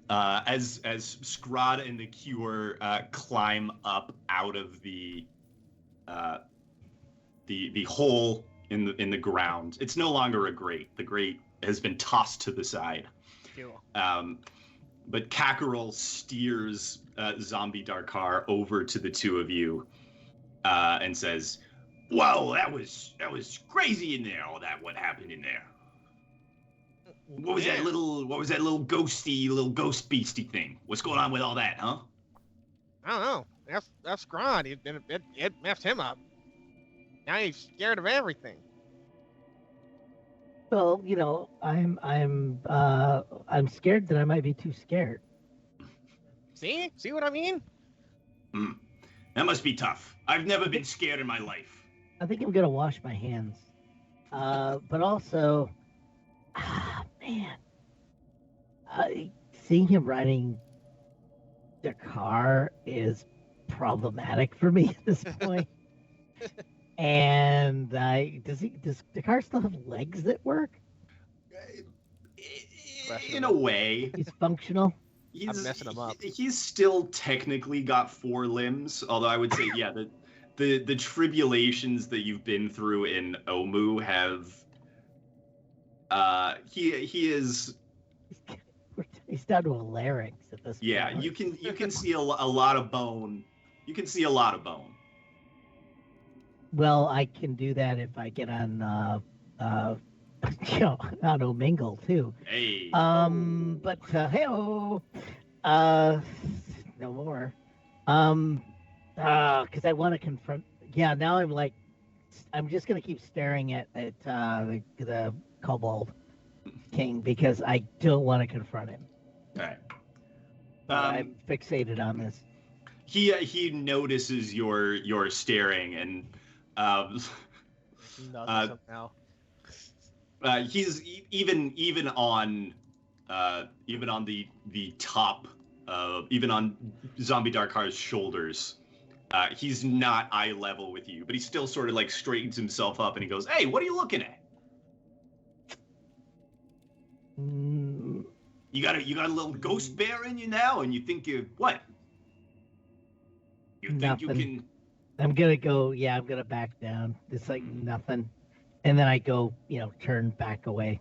as Scraaaaahd and the Cure climb up out of the hole in the ground. It's no longer a grate. The grate has been tossed to the side. Cool. But Kakarol steers Zombie Darkar over to the two of you and says, "Whoa, that was crazy in there. All that what happened in there? What was that little ghost beastie thing? What's going on with all that, huh?" I don't know. That's Scraaaaahd. It messed him up. Now he's scared of everything. Well, you know, I'm scared that I might be too scared. See what I mean? That must be tough. I've never been scared in my life. I think I'm gonna wash my hands. But also, man, seeing him riding the car is problematic for me at this point. And does the car still have legs that work? In a way. He's functional. I'm messing him up. He's still technically got 4 limbs, although I would say, yeah, the tribulations that you've been through in Omu have he is. He's down to a larynx at this point. Yeah, you can see a lot of bone. You can see a lot of bone. Well, I can do that if I get on on Omingle too. Hey. But no more. Because I want to confront. Yeah, now I'm just gonna keep staring at the Kobold King because I don't want to confront him. All right. I'm fixated on this. He notices your staring and Nothing now. he's even on even on the top, even on Zombie Darkar's shoulders, he's not eye level with you, but he still sort of like straightens himself up and he goes, "Hey, what are you looking at? You got a little ghost bear in you now, and you think you what? You think you Nothing. can?" I'm gonna go. Yeah, I'm gonna back down. It's like nothing, and then I go. Turn back away.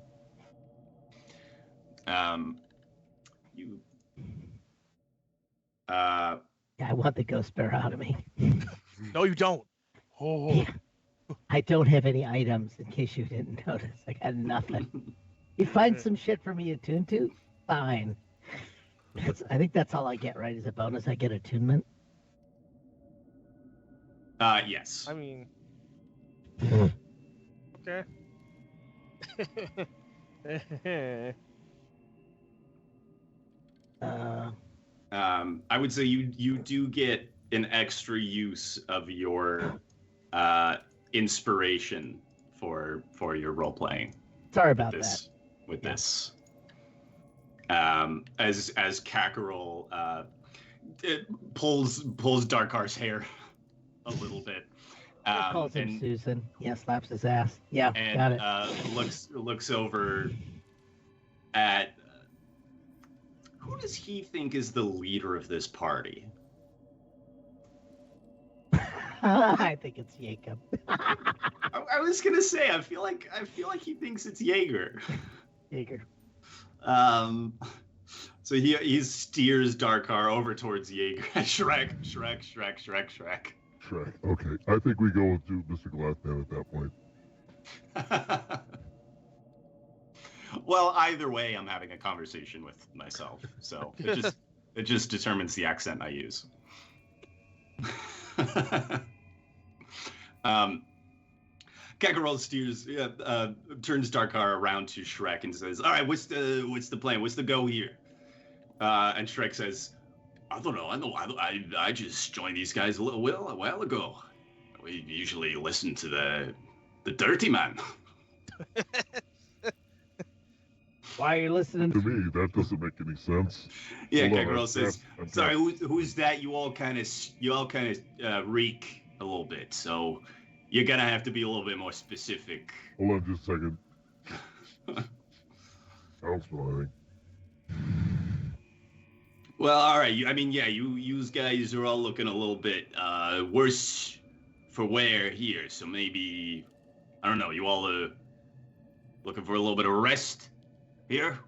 You. Yeah, I want the ghost bear out of me. No, you don't. Oh. Yeah. I don't have any items, in case you didn't notice. I got nothing. You find some shit for me attuned to? Fine. I think that's all I get, right? As a bonus, I get attunement. Yes. I mean, okay. I would say you do get an extra use of your inspiration for your role playing. Sorry about this. that. With Yeah. this, as Kakarol it pulls Darkar's hair a little bit. Calls him and Susan. Yeah, slaps his ass. Yeah, and got it. looks over at who does he think is the leader of this party? I think it's Jacob. I was gonna say I feel like he thinks it's Yeager. Yeager. So he steers Darkar over towards Yeager. Shrek. Shrek. Okay, I think we go to Mr. Glassman at that point. Well, either way, I'm having a conversation with myself, so it just determines the accent I use. Kakarot steers, turns Darkar around to Shrek and says, "All right, what's the plan? What's the go here?" And Shrek says, "I don't know. I just joined these guys a while ago. We usually listen to the dirty man." Why are you listening To me, that doesn't make any sense. Yeah, Hold on, Kakarot says, I'm "Sorry, who's that? You all kind of reek a little bit, so you're gonna have to be a little bit more specific." Hold on just a second. I don't smell anything. Well, all right. You guys are all looking a little bit worse for wear here. So maybe, I don't know. You all looking for a little bit of rest here?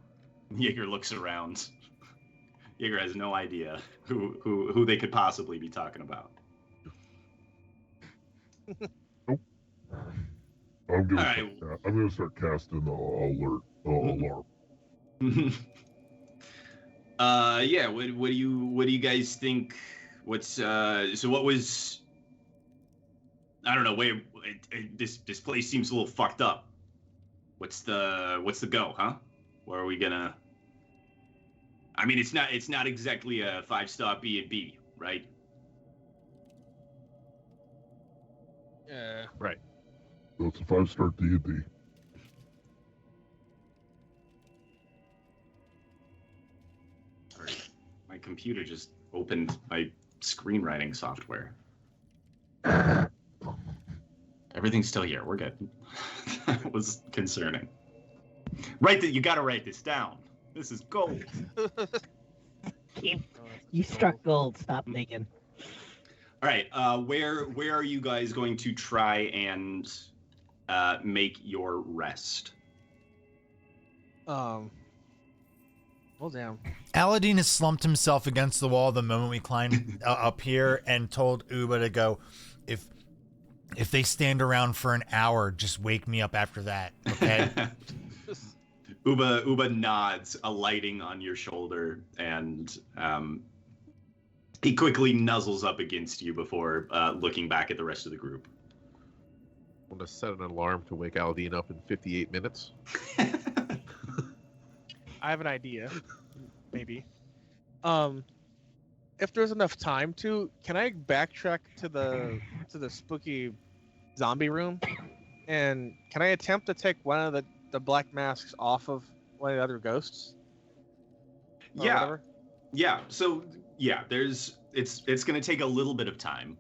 Yeager looks around. Yeager has no idea who they could possibly be talking about. Nope. I'm gonna start casting the alarm. Yeah. What do you guys think? What's what was? I don't know. Where this place seems a little fucked up. What's the go, huh? Where are we gonna? I mean, it's not exactly a 5-star B&B, right? Yeah. Right. So it's a 5-star D&D. Sorry, my computer just opened my screenwriting software. Everything's still here. We're good. That was concerning. You gotta write this down. This is gold. You struck gold. Stop digging. All right. Where are you guys going to try and make your rest? Oh damn. Aladdin has slumped himself against the wall the moment we climbed up here and told Uba to go, if they stand around for an hour, just wake me up after that, okay? Uba nods, alighting on your shoulder, and he quickly nuzzles up against you before looking back at the rest of the group. I'm going to set an alarm to wake Aladdin up in 58 minutes. I have an idea. Maybe. If there's enough time to, can I backtrack to the spooky zombie room? And can I attempt to take one of the black masks off of one of the other ghosts? Or Yeah. whatever? Yeah. So yeah, it's going to take a little bit of time.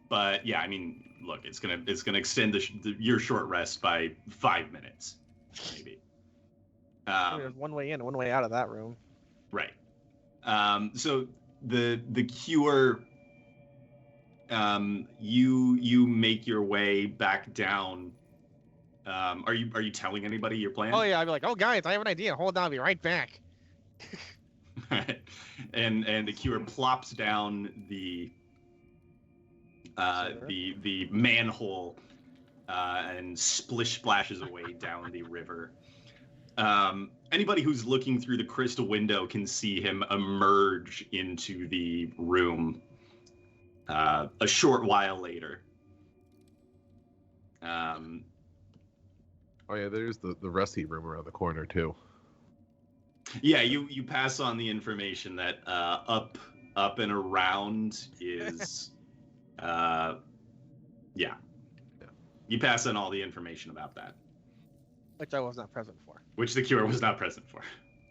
But yeah, I mean, look, it's gonna extend your short rest by 5 minutes, maybe. I mean, there's one way in, one way out of that room. Right. So the cure. You make your way back down. Are you telling anybody your plan? Oh yeah, I'd be like, oh guys, I have an idea. Hold on, I'll be right back. and the cure plops down the manhole and splish splashes away down the river. Anybody who's looking through the crystal window can see him emerge into the room a short while later. Oh yeah, there's the rusty room around the corner too. Yeah, you pass on the information that up and around is yeah. You pass on all the information about that. Which I was not present for. Which the cure was not present for.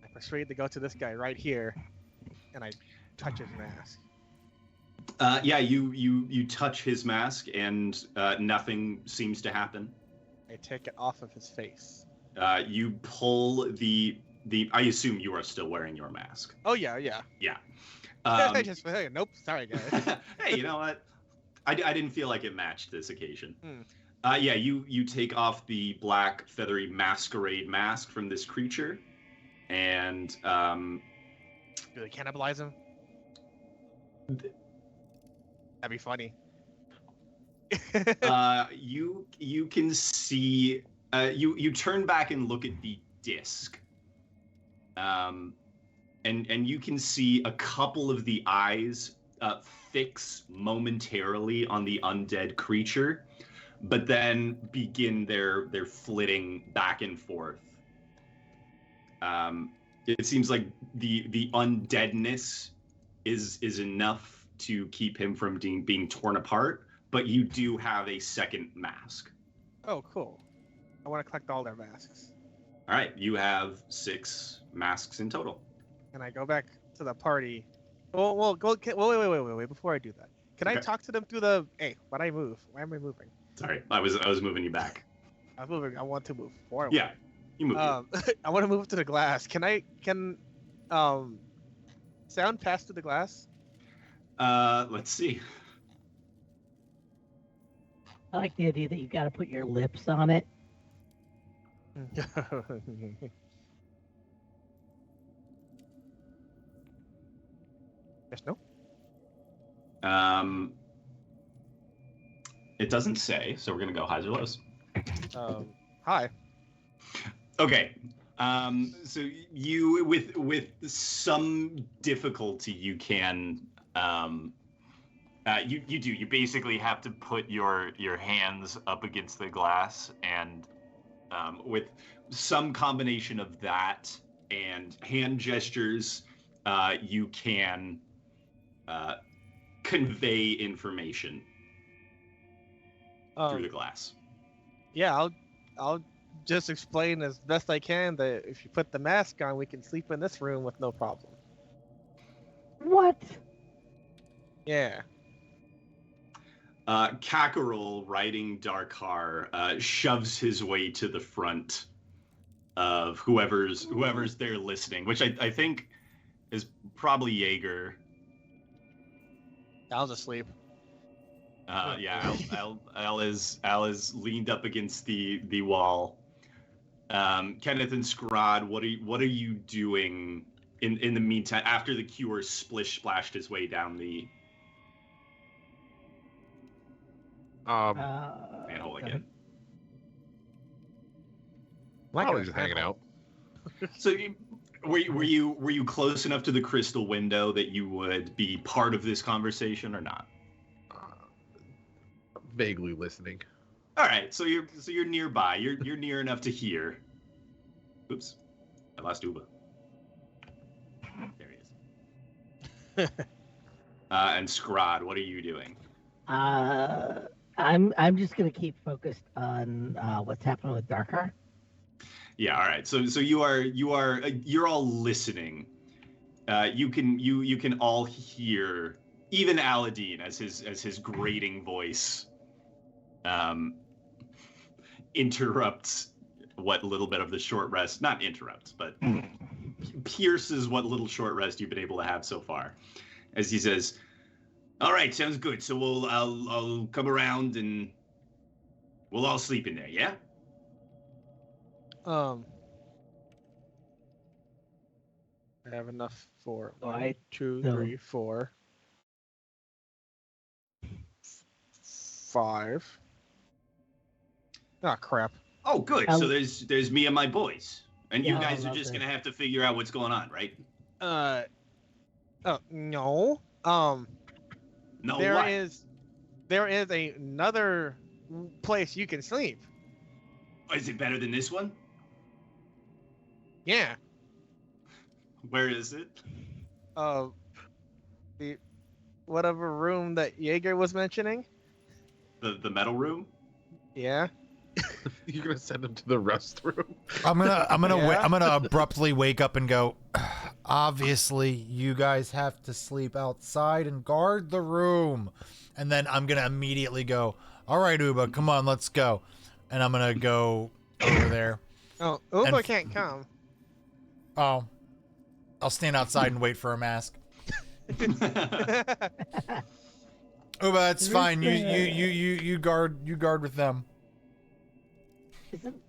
I persuade to go to this guy right here, and I touch his mask. Yeah, you touch his mask, and nothing seems to happen. I take it off of his face. You pull the. I assume you are still wearing your mask. Oh yeah. Yeah. Nope. Sorry, guys. Hey, you know what? I didn't feel like it matched this occasion. Hmm. Yeah, you take off the black feathery masquerade mask from this creature, and Do they cannibalize him? That'd be funny. you can see you turn back and look at the disc, and you can see a couple of the eyes fix momentarily on the undead creature, but then begin their flitting back and forth. It seems like the undeadness is enough to keep him from being torn apart, but you do have a second mask. Oh, cool. I want to collect all their masks. All right, you have 6 masks in total. And I go back to the party. Well, go. Wait. Before I do that, can I Okay. talk to them through the? Hey, why'd I move? Why am I moving? Sorry, I was moving you back. I'm moving. I want to move forward. Yeah, you moved. I want to move to the glass. Can sound pass through the glass? Let's see. I like the idea that you got to put your lips on it. Yes, no. It doesn't say, so we're gonna go highs or lows. Hi. Okay. So you with some difficulty you can you basically have to put your hands up against the glass, and with some combination of that and hand gestures, you can convey information through the glass. Yeah, I'll just explain as best I can that if you put the mask on, we can sleep in this room with no problem. What? Yeah. Kakarol, riding Darkar, shoves his way to the front of whoever's there listening, which I think is probably Yeager. I was asleep. Yeah, Al is leaned up against the wall. Kenneth and Scraaaaahd, what are you doing in the meantime after the cure splish splashed his way down the manhole again? Probably just hanging out. So were you close enough to the crystal window that you would be part of this conversation or not? Vaguely listening. All right, so you're nearby. You're near enough to hear. Oops, I lost Uba. There he is. And Scraaaaahd, what are you doing? I'm just gonna keep focused on what's happening with Darkar. Yeah. All right. So you're all listening. You can all hear even Aladdin as his grating voice interrupts what little bit of the short rest, not interrupts, but pierces what little short rest you've been able to have so far, as he says, "All right, sounds good. So I'll come around and we'll all sleep in there, yeah?" I have enough for one, two, No. 3, 4, 5. Ah, crap. Oh, good. So there's me and my boys, and you Yeah, guys I are love just that. gonna have to figure out what's going on, right? Oh, no. No, There what? is another place you can sleep. Is it better than this one? Yeah. Where is it? The whatever room that Yeager was mentioning. The metal room? Yeah. You're gonna send him to the rest room? I'm gonna Yeah. I'm gonna abruptly wake up and go, obviously you guys have to sleep outside and guard the room. And then I'm gonna immediately go, all right, Uba, come on, let's go. And I'm gonna go over there. Oh, Uba And- can't come. Oh, I'll stand outside and wait for a mask. Uba, it's fine. You guard with them.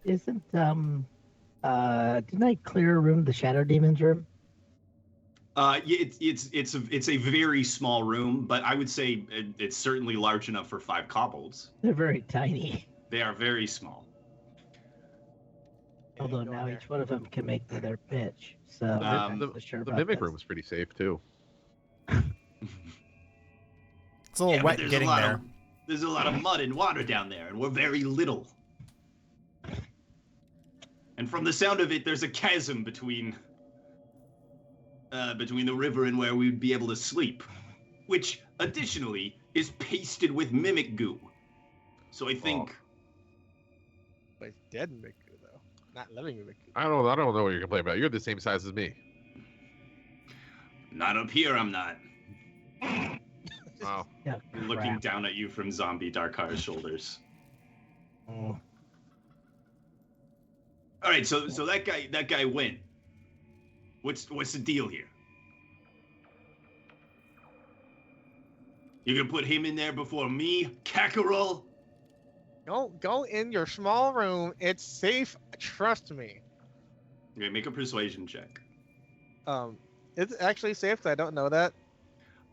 Isn't didn't I clear a room, the Shadow Demon's room? Yeah, it's a very small room, but I would say it's certainly large enough for 5 kobolds. They're very tiny. They are very small. Although Go now there. each one of them can make their pitch. So Um, I'm not so sure The about mimic this. room is pretty safe too. It's a little Yeah, but wet there's getting a lot there. Of, there's a lot of mud and water down there, and we're very little. And from the sound of it, there's a chasm between the river and where we'd be able to sleep, which additionally is pasted with mimic goo. So I think But it's dead Miku though, not living Miku. I don't know what you're complaining about. You're the same size as me. not up here. I'm not Wow. Yeah, looking crap. down at you from Zombie Darkar's shoulders. Oh. All right, so that guy went. What's the deal here? You're gonna put him in there before me, Kakarot? Go in your small room. It's safe. Trust me. Okay, make a persuasion check. It's actually safe. 'Cause I don't know that.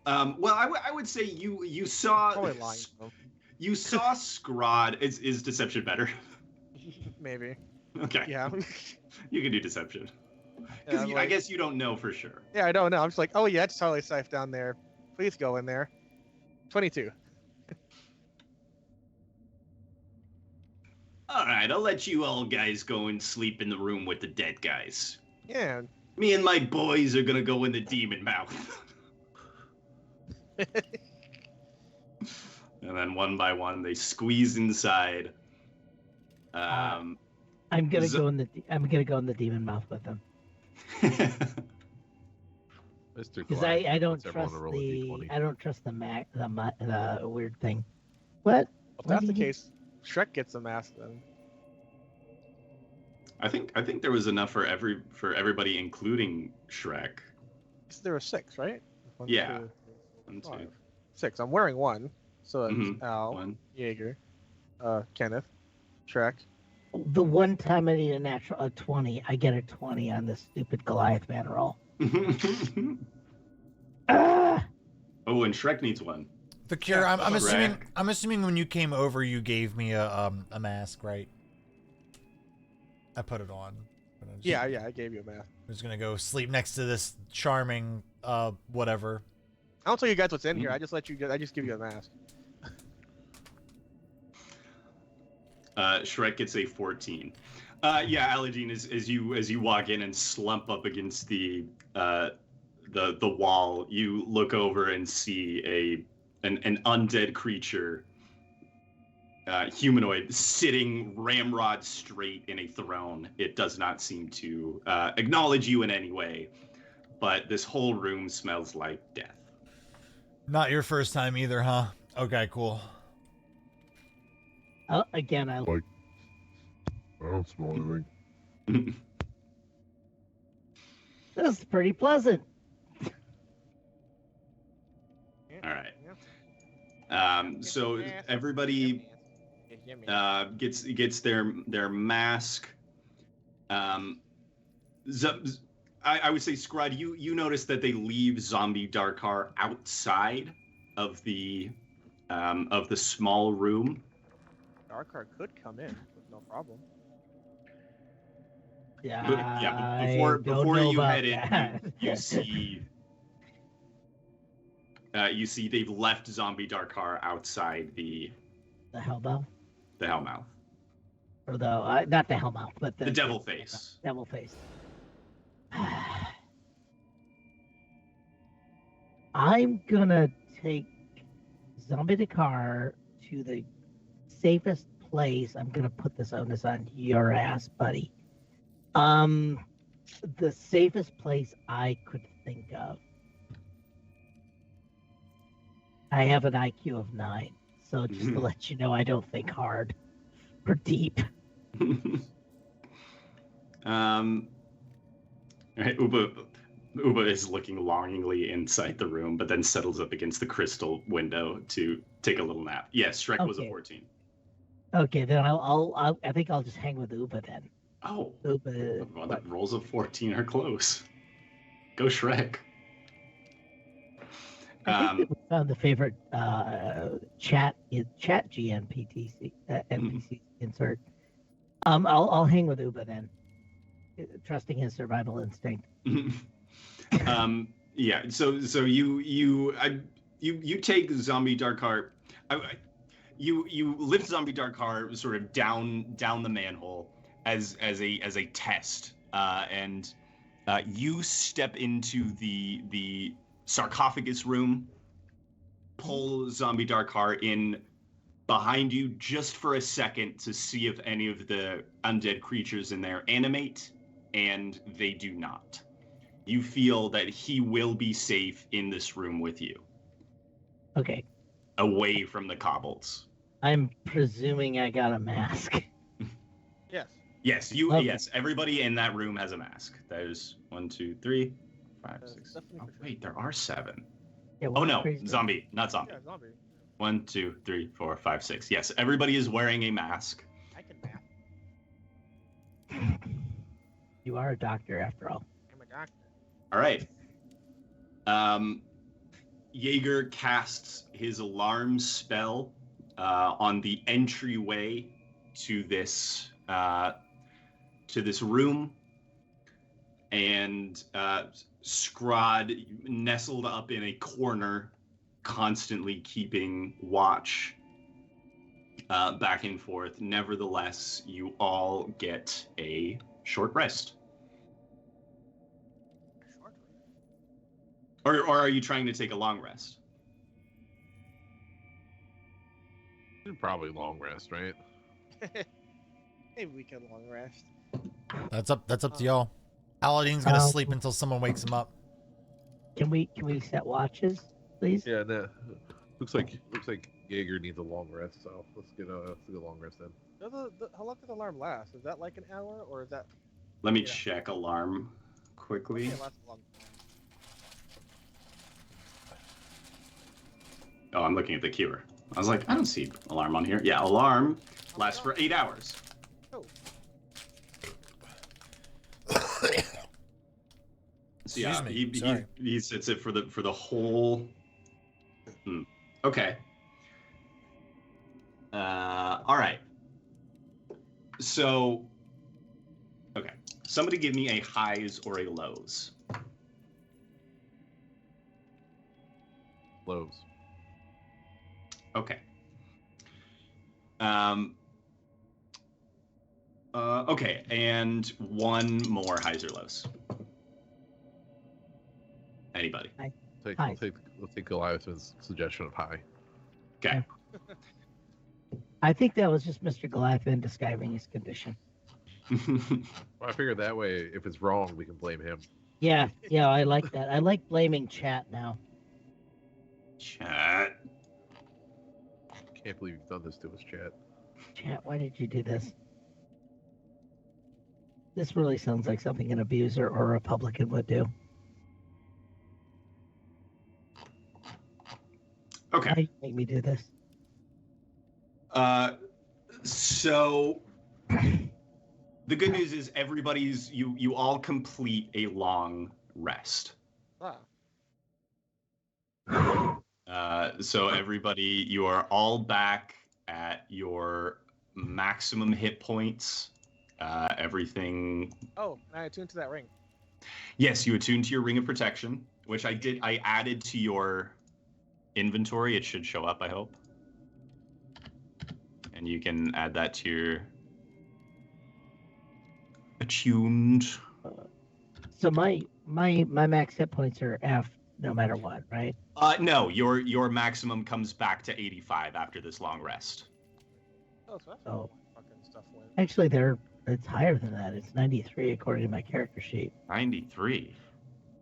Well, I would say you saw Probably lying. though. you saw Scraaaaahd. Is deception better? Maybe. Okay, Yeah. you can do deception. Yeah, Because I'm I like- guess you don't know for sure. Yeah, I don't know. I'm just like, oh yeah, it's totally safe down there. Please go in there. 22. All right, I'll let you all guys go and sleep in the room with the dead guys. Yeah. Me and my boys are gonna go in the demon mouth. And then one by one, they squeeze inside. I'm gonna So- go in the demon mouth with them Mr. because Goliath I don't wants everyone trust to roll a D20. I don't trust the weird thing. What? If that's the do you- case, Shrek gets a mask then. I think there was enough for everybody, including Shrek. There were 6, right? One, Yeah. 2, 1, 2, 5. 6. I'm wearing 1, so it's Mhm. Al, 1. Yeager, Kenneth, Shrek. The one time I need a 20, I get a 20 on this stupid Goliath man roll. Ah! Oh, and Shrek needs 1. The Cure. Yeah, I'm assuming. Shrek. I'm assuming when you came over, you gave me a mask, right? I put it on. But I'm just- Yeah, I gave you a mask. I'm just gonna go sleep next to this charming whatever. I don't tell you guys what's in here. I just give you a mask. Shrek gets a 14. Yeah, Aladdin, as you walk in and slump up against the wall, you look over and see an undead creature humanoid sitting ramrod straight in a throne. It does not seem to acknowledge you in any way, but this whole room smells like death. Not your first time either, huh? Okay, cool. Again, I I don't smell anything. This is pretty pleasant. All right. So everybody gets their mask. I would say, Scraaaaahd, you notice that they leave Zombie Darkar outside of the small room. Darkar could come in with no problem. Yeah. Before you head in, you see. You see they've left Zombie Darkar outside the Hellmouth, the Hellmouth. or not the Hellmouth, but The Devil Face. Devil Face. I'm gonna take Zombie Dakar to the safest place. I'm gonna put this onus on your ass, buddy. The safest place I could think of. I have an IQ of 9, so just to let you know, I don't think hard or deep. Right, Uba is looking longingly inside the room, but then settles up against the crystal window to take a little nap. Yes, Shrek was a 14. Okay, then I think I'll just hang with Uba then. Oh, Uba. well, the rolls of 14 are close. Go Shrek. I think that we found the favorite chat GNPTC NPC insert. I'll hang with Uba then, trusting his survival instinct. Yeah. So you take Zombie Darkar. You lift Zombie Darkar sort of down the manhole as a test, and you step into the sarcophagus room, pull Zombie Darkar in behind you just for a second to see if any of the undead creatures in there animate, and they do not. You feel that he will be safe in this room with you. Okay. Away from the kobolds. I'm presuming I got a mask. Yes. Yes, Okay. Yes, everybody in that room has a mask. There's 1, 2, 3, 5, 6. Stephanie Oh, for sure. wait, there are 7. Yeah, Oh no, crazy. zombie, not zombie. Yeah, zombie. 1, 2, 3, 4, 5, 6. Yes, everybody is wearing a mask. I can math. You are a doctor after all. I'm a doctor. All right. Yeager casts his alarm spell on the entryway to this room, and Scraaaaahd, nestled up in a corner, constantly keeping watch back and forth. Nevertheless, you all get a short rest. Or are you trying to take a long rest? Probably long rest, right? Maybe we can long rest. That's up to y'all. Aladdin's gonna sleep until someone wakes him up. Can we set watches, please? Yeah, no. Looks like Yeager needs a long rest, so let's get a long rest then. How long did the alarm last? Is that like an hour, or is that? Let me check alarm quickly. Okay, it lasts a long time. Oh, I'm looking at the cure. I was like, I don't see alarm on here. Yeah, alarm lasts for 8 hours. Oh. So yeah, Excuse me, sorry. he sets it for the whole. Okay. All right. So, okay. Somebody give me a highs or a lows. Lows. Okay. Okay, and one more highs or lows. Anybody? We'll take Goliath's suggestion of high. Okay. I think that was just Mr. Galathman describing his condition. Well, I figured that way, if it's wrong, we can blame him. Yeah, I like that. I like blaming chat now. Chat. Can't believe you've done this to us, chat. Chat, why did you do this? This really sounds like something an abuser or a Republican would do. Okay. Why do you make me do this? So the good news is you all complete a long rest. Ah. So everybody, you are all back at your maximum hit points. Everything. Oh, I attuned to that ring. Yes, you attune to your ring of protection, which I did. I added to your inventory. It should show up, I hope. And you can add that to your attuned. So my max hit points are F no matter what, right? No, your maximum comes back to 85 after this long rest. Oh, so that's Oh. fucking stuff went. Actually, it's higher than that. It's 93 according to my character sheet. 93.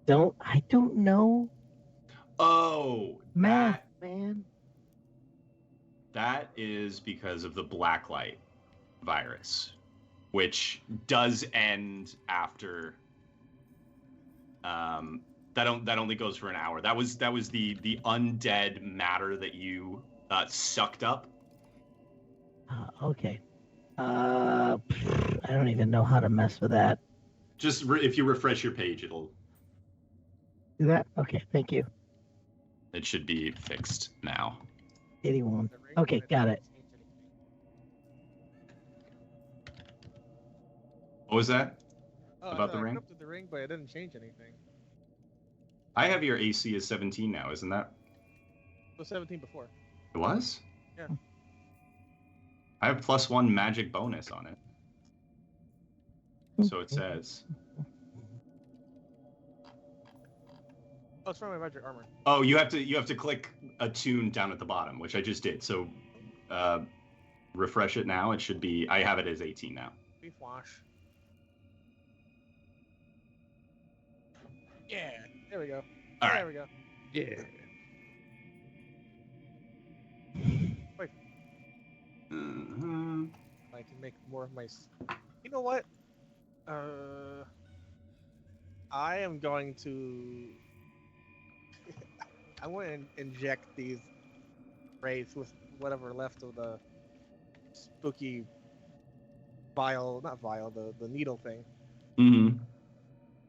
I don't know Oh, math, man. that is because of the blacklight virus, which does end after. That only goes for an hour. That was the undead matter that you sucked up. Okay. I don't even know how to mess with that. Just if you refresh your page, it'll. Do that? Okay, thank you. It should be fixed now. 81. The ring, Okay, but got didn't it. change anything. What was that? Oh, About no, the ring? I updated the ring, but it didn't change anything. I have your AC as 17 now, isn't that? It was 17 before. It was? Yeah. I have +1 magic bonus on it. So it says. Oh, it's from my magic armor. Oh, you have to click attune down at the bottom, which I just did. So refresh it now. It should be. I have it as 18 now. Beef wash. Yeah, there we go. All There right. we go. Yeah. Mhm. I can make more of my. You know what? I am going to. I'm going to inject these wraiths with whatever left of the spooky vial, not vial, the needle thing, Mhm.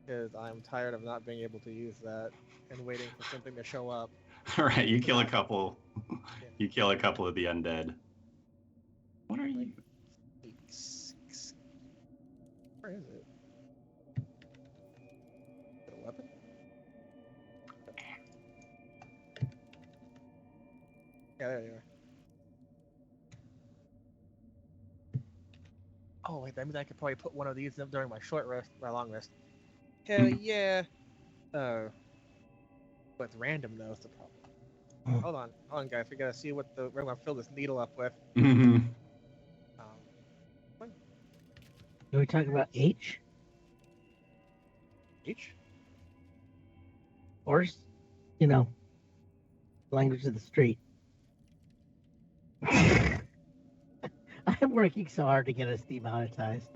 because I'm tired of not being able to use that and waiting for something to show up. All right. You kill a couple. You kill a couple of the undead. What are you? Where is it? Is it a weapon? Yeah, there you are. Oh wait, that means I could probably put one of these up during my short rest, my long rest. Hell yeah. But it's random though, is the problem. Hold on, guys. We gotta see what we're gonna fill this needle up with. Mhm. Are we talking about H? H? Or, language of the street. I'm working so hard to get us demonetized.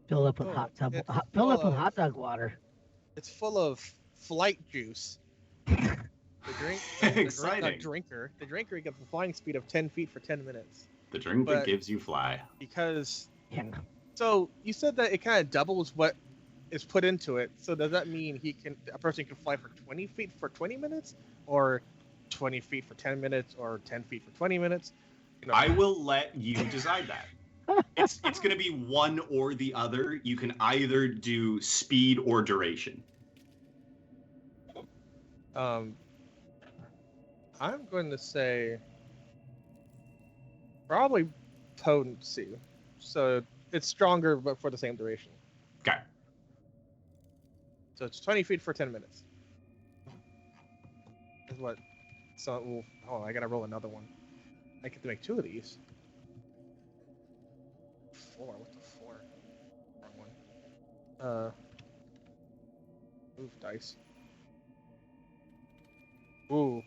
Fill up with Oh, hot tub. it's Fill up full with of- hot dog water. It's full of flight juice. The Exciting. drinker gets a flying speed of 10 feet for 10 minutes. The drink that But- gives you fly. Because Yeah. so you said that it kind of doubles what is put into it. So does that mean a person can fly for 20 feet for 20 minutes, or 20 feet for 10 minutes, or 10 feet for 20 minutes? I will let you decide that. It's going to be one or the other. You can either do speed or duration. I'm going to say probably potency. So it's stronger, but for the same duration. Okay. So it's 20 feet for 10 minutes. what? So, oh, I gotta roll another one. I get to make 2 of these. 4. What's a 4? Wrong one. Move dice. Ooh.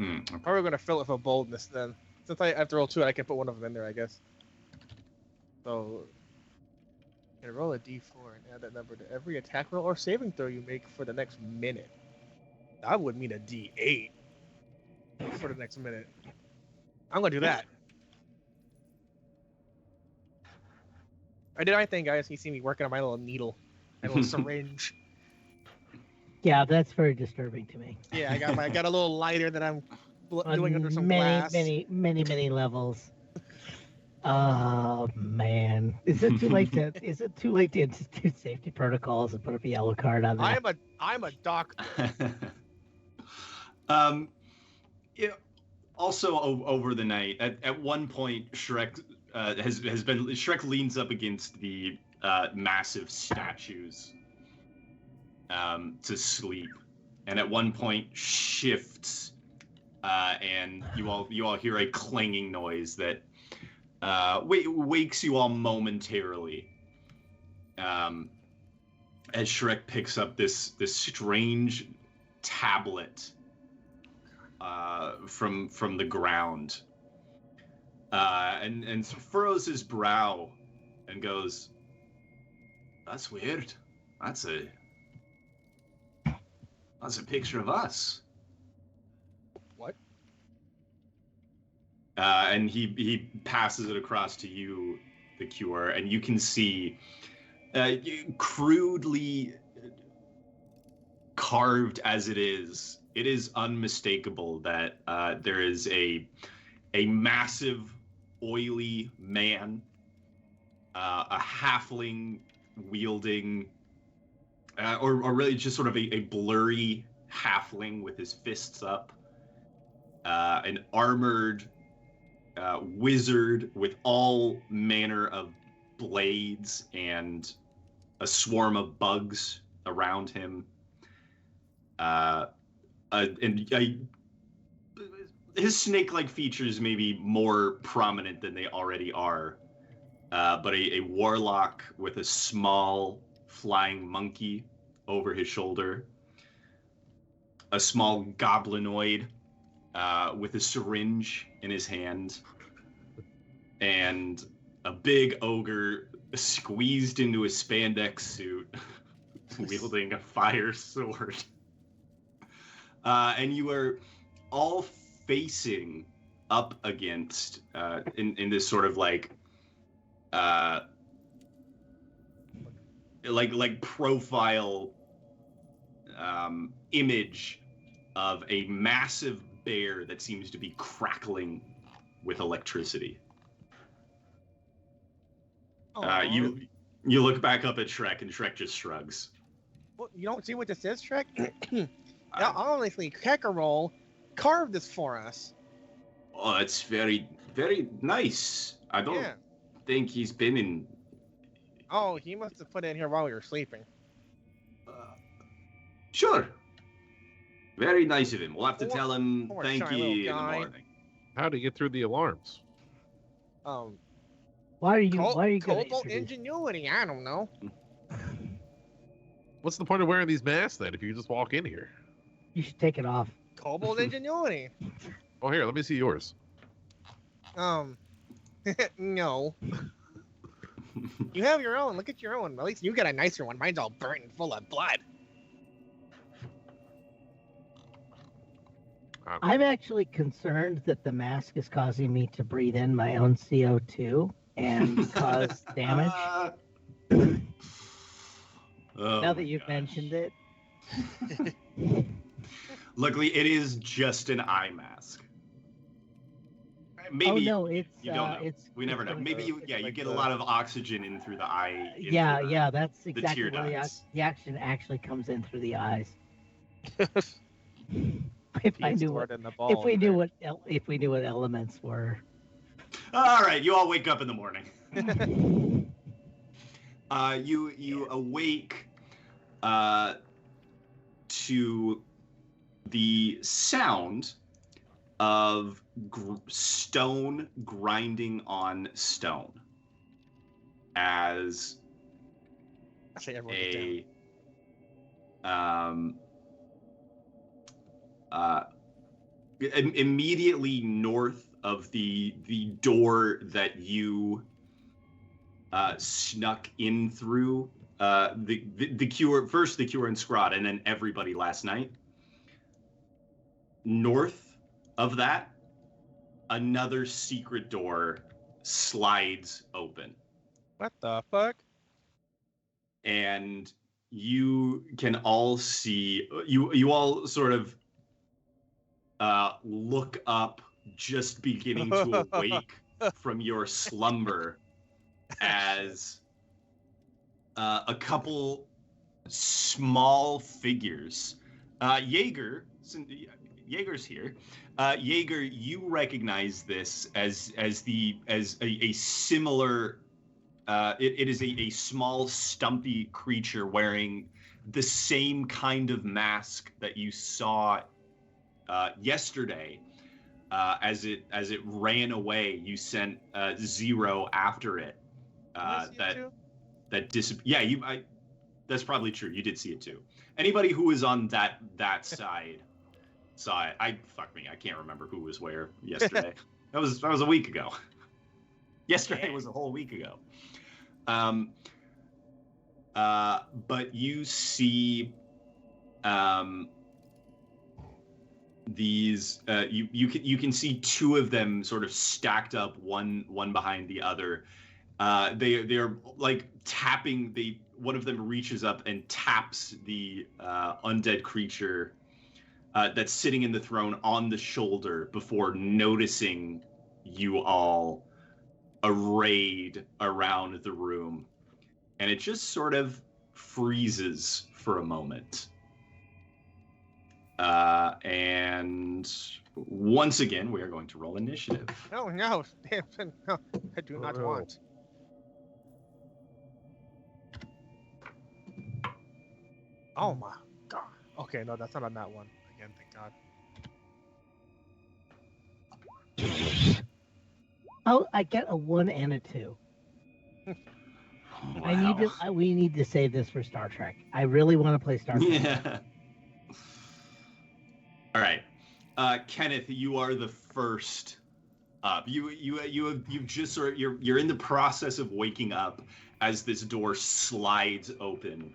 Okay. Probably gonna fill it with a boldness then. Since I have to roll 2, I can put one of them in there, I guess. So, you can roll a d4 and add that number to every attack roll or saving throw you make for the next minute. That would mean a d8 for the next minute. I'm gonna do that. I did my thing, guys. You see me working on my little needle, my little syringe. Yeah, that's very disturbing to me. Yeah, I got a little lighter that I'm doing under some many, glass. many levels. Oh man, is it too late to institute safety protocols and put up a yellow card on that? I'm a doctor. Yeah, also over the night, at one point, Shrek Shrek leans up against the massive statues to sleep, and at one point shifts, and you all hear a clanging noise that wakes you all momentarily. As Shrek picks up this strange tablet from the ground, and furrows his brow and goes, "That's weird. That's a picture of us." What? And he passes it across to you, the Cure, and you can see crudely carved as it is unmistakable that there is a massive, oily man, a halfling wielding, or really just sort of a blurry halfling with his fists up, an armored wizard with all manner of blades and a swarm of bugs around him. His snake-like features may be more prominent than they already are, but a warlock with a small flying monkey over his shoulder, a small goblinoid with a syringe in his hand, and a big ogre squeezed into a spandex suit wielding a fire sword. And you are all facing up against in this sort of like profile image of a massive bear that seems to be crackling with electricity. You look back up at Shrek, and Shrek just shrugs. Well, you don't see what this is, Shrek? Now, honestly, Kakarol carved this for us. Oh, that's very, very nice. I don't think he's been in... Oh, he must have put it in here while we were sleeping. Sure. Very nice of him. We'll have to tell him thank you in the morning. How to get through the alarms? Why are you going Cobalt ingenuity, I don't know. What's the point of wearing these masks then if you can just walk in here? You should take it off. Cobalt ingenuity. Oh, here, let me see yours. No. You have your own. Look at your own. At least you got a nicer one. Mine's all burnt and full of blood. I'm actually concerned that the mask is causing me to breathe in my own CO2 and cause damage. Now that you've mentioned it. Luckily, it is just an eye mask. Maybe oh no, it's you don't know. We never know. Maybe you get a lot of oxygen in through the eye. Yeah, that's exactly where the action actually comes in through the eyes. If we knew what elements were. All right, you all wake up in the morning. You awake to the sound of stone grinding on stone as I say everyone get down. Immediately north of the door that you snuck in through, the Cure, first the Cure and Scraaaaahd, and then everybody last night. North of that, another secret door slides open. What the fuck? And you can all see, you all sort of look up, just beginning to awake from your slumber, as a couple small figures. Yeager, Yeager's here. Yeager, you recognize this as a similar. It is a small, stumpy creature wearing the same kind of mask that you saw yesterday. As it ran away, you sent Zero after it. That's probably true. You did see it too. Anybody who was on that side saw it. I can't remember who was where yesterday. that was a week ago. Yesterday was a whole week ago. But you see these you can see two of them sort of stacked up, one behind the other. They're like tapping. One of them reaches up and taps the undead creature that's sitting in the throne on the shoulder before noticing you all arrayed around the room, and it just sort of freezes for a moment. And once again, we are going to roll initiative. No, no, I do not want. Oh my god. Okay, no, that's not on that one. Again, thank God. Oh, I get a 1 and a 2. Wow. We need to save this for Star Trek. I really want to play Star Trek. Yeah. All right, Kenneth, you are the first up. You've just sort of you're in the process of waking up as this door slides open,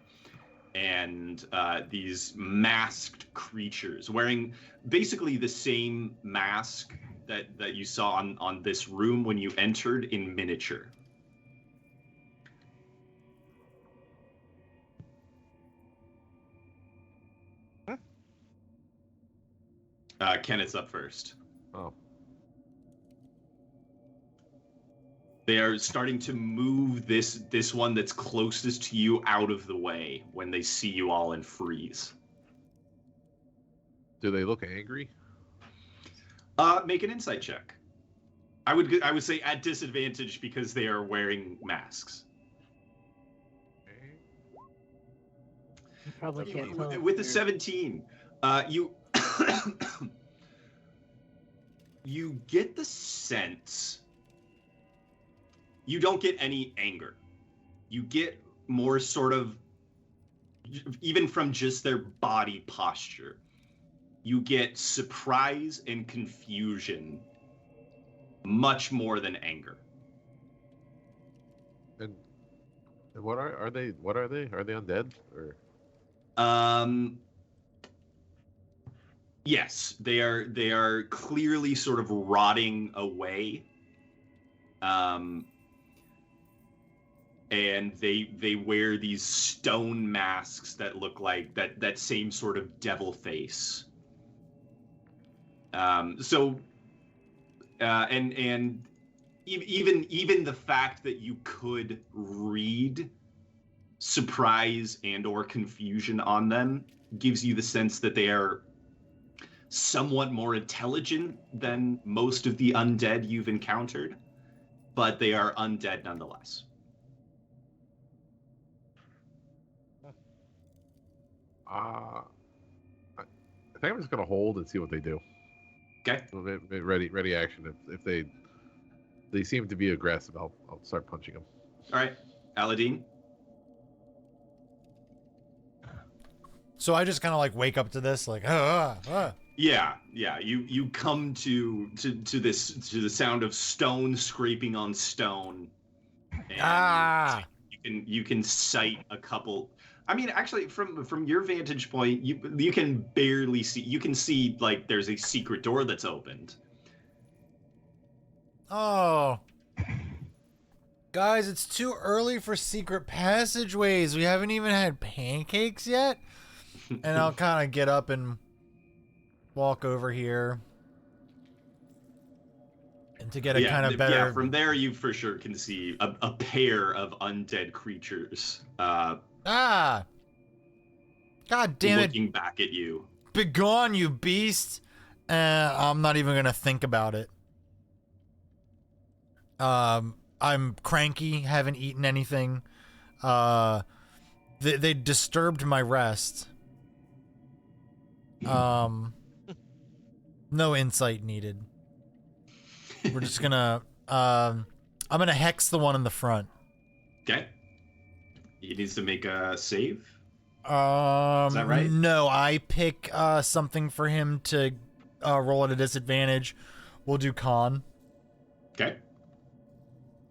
and these masked creatures wearing basically the same mask that you saw on this room when you entered in miniature. Kenneth's up first. Oh. They are starting to move this one that's closest to you out of the way when they see you all and freeze. Do they look angry? Make an insight check. I would say at disadvantage because they are wearing masks. You probably can't tell. With the 17, you you get the sense. You don't get any anger. You get more sort of, even from just their body posture, you get surprise and confusion much more than anger. And what are they? What are they? Are they undead or? Yes, they are clearly sort of rotting away. And they wear these stone masks that look like that same sort of devil face. And even the fact that you could read surprise and or confusion on them gives you the sense that they are somewhat more intelligent than most of the undead you've encountered, but they are undead nonetheless. think I'm just gonna hold and see what they do. Okay. Ready action. If they seem to be aggressive, I'll start punching them. All right, Aladdin. So I just kind of like wake up to this, like, Yeah. You come to the sound of stone scraping on stone. And you can sight a couple. I mean, actually, from your vantage point, you can barely see. You can see like there's a secret door that's opened. Oh. Guys, it's too early for secret passageways. We haven't even had pancakes yet. And I'll kind of get up and walk over here. And to get a kind of better... Yeah, from there you for sure can see a pair of undead creatures. God damn it. Looking back at you. Begone, you beast. I'm not even going to think about it. I'm cranky, haven't eaten anything. They disturbed my rest. No insight needed. We're just gonna I'm gonna hex the one in the front. Okay. He needs to make a save. Is that right? No, I pick something for him to roll at a disadvantage. We'll do con. Okay.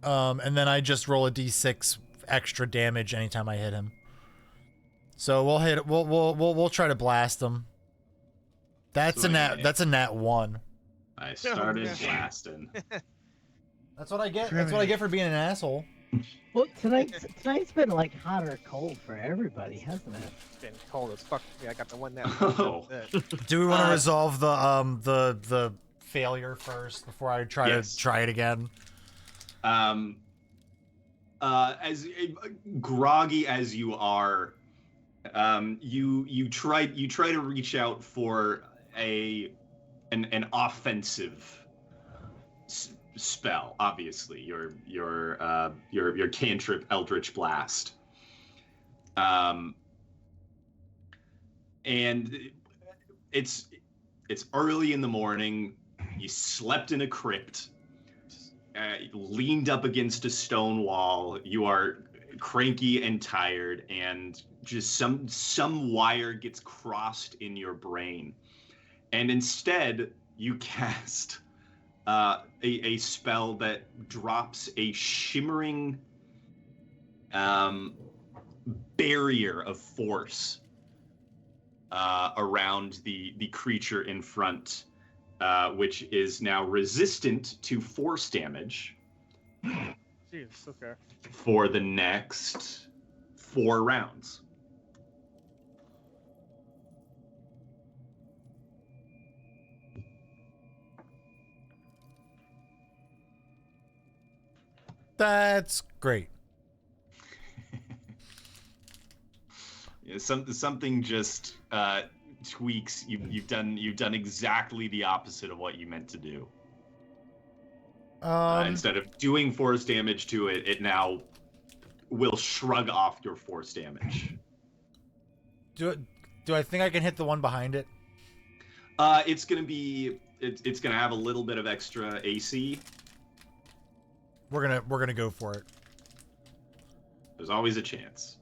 And then I just roll a d6 extra damage anytime I hit him. So we'll hit. We'll try to blast him. That's a nat 1. I started blasting. That's what I get. That's what I get for being an asshole. Well, tonight's been like hot or cold for everybody, hasn't it? It's been cold as fuck. Yeah, I got the one that. Oh. Do we want to resolve the failure first before I try to try it again? As groggy as you are, you try to reach out for an offensive spell. Obviously, your cantrip Eldritch Blast. And it's early in the morning. You slept in a crypt. Leaned up against a stone wall. You are cranky and tired, and just some wire gets crossed in your brain, and instead you cast a spell that drops a shimmering barrier of force around the creature in front. Which is now resistant to force damage. Jeez, okay. For the next 4 rounds. That's great. Yeah, something just tweaks. You've done exactly the opposite of what you meant to do. Instead of doing force damage to it, it now will shrug off your force damage. Do I think I can hit the one behind it? It's gonna have a little bit of extra AC. We're gonna go for it. There's always a chance.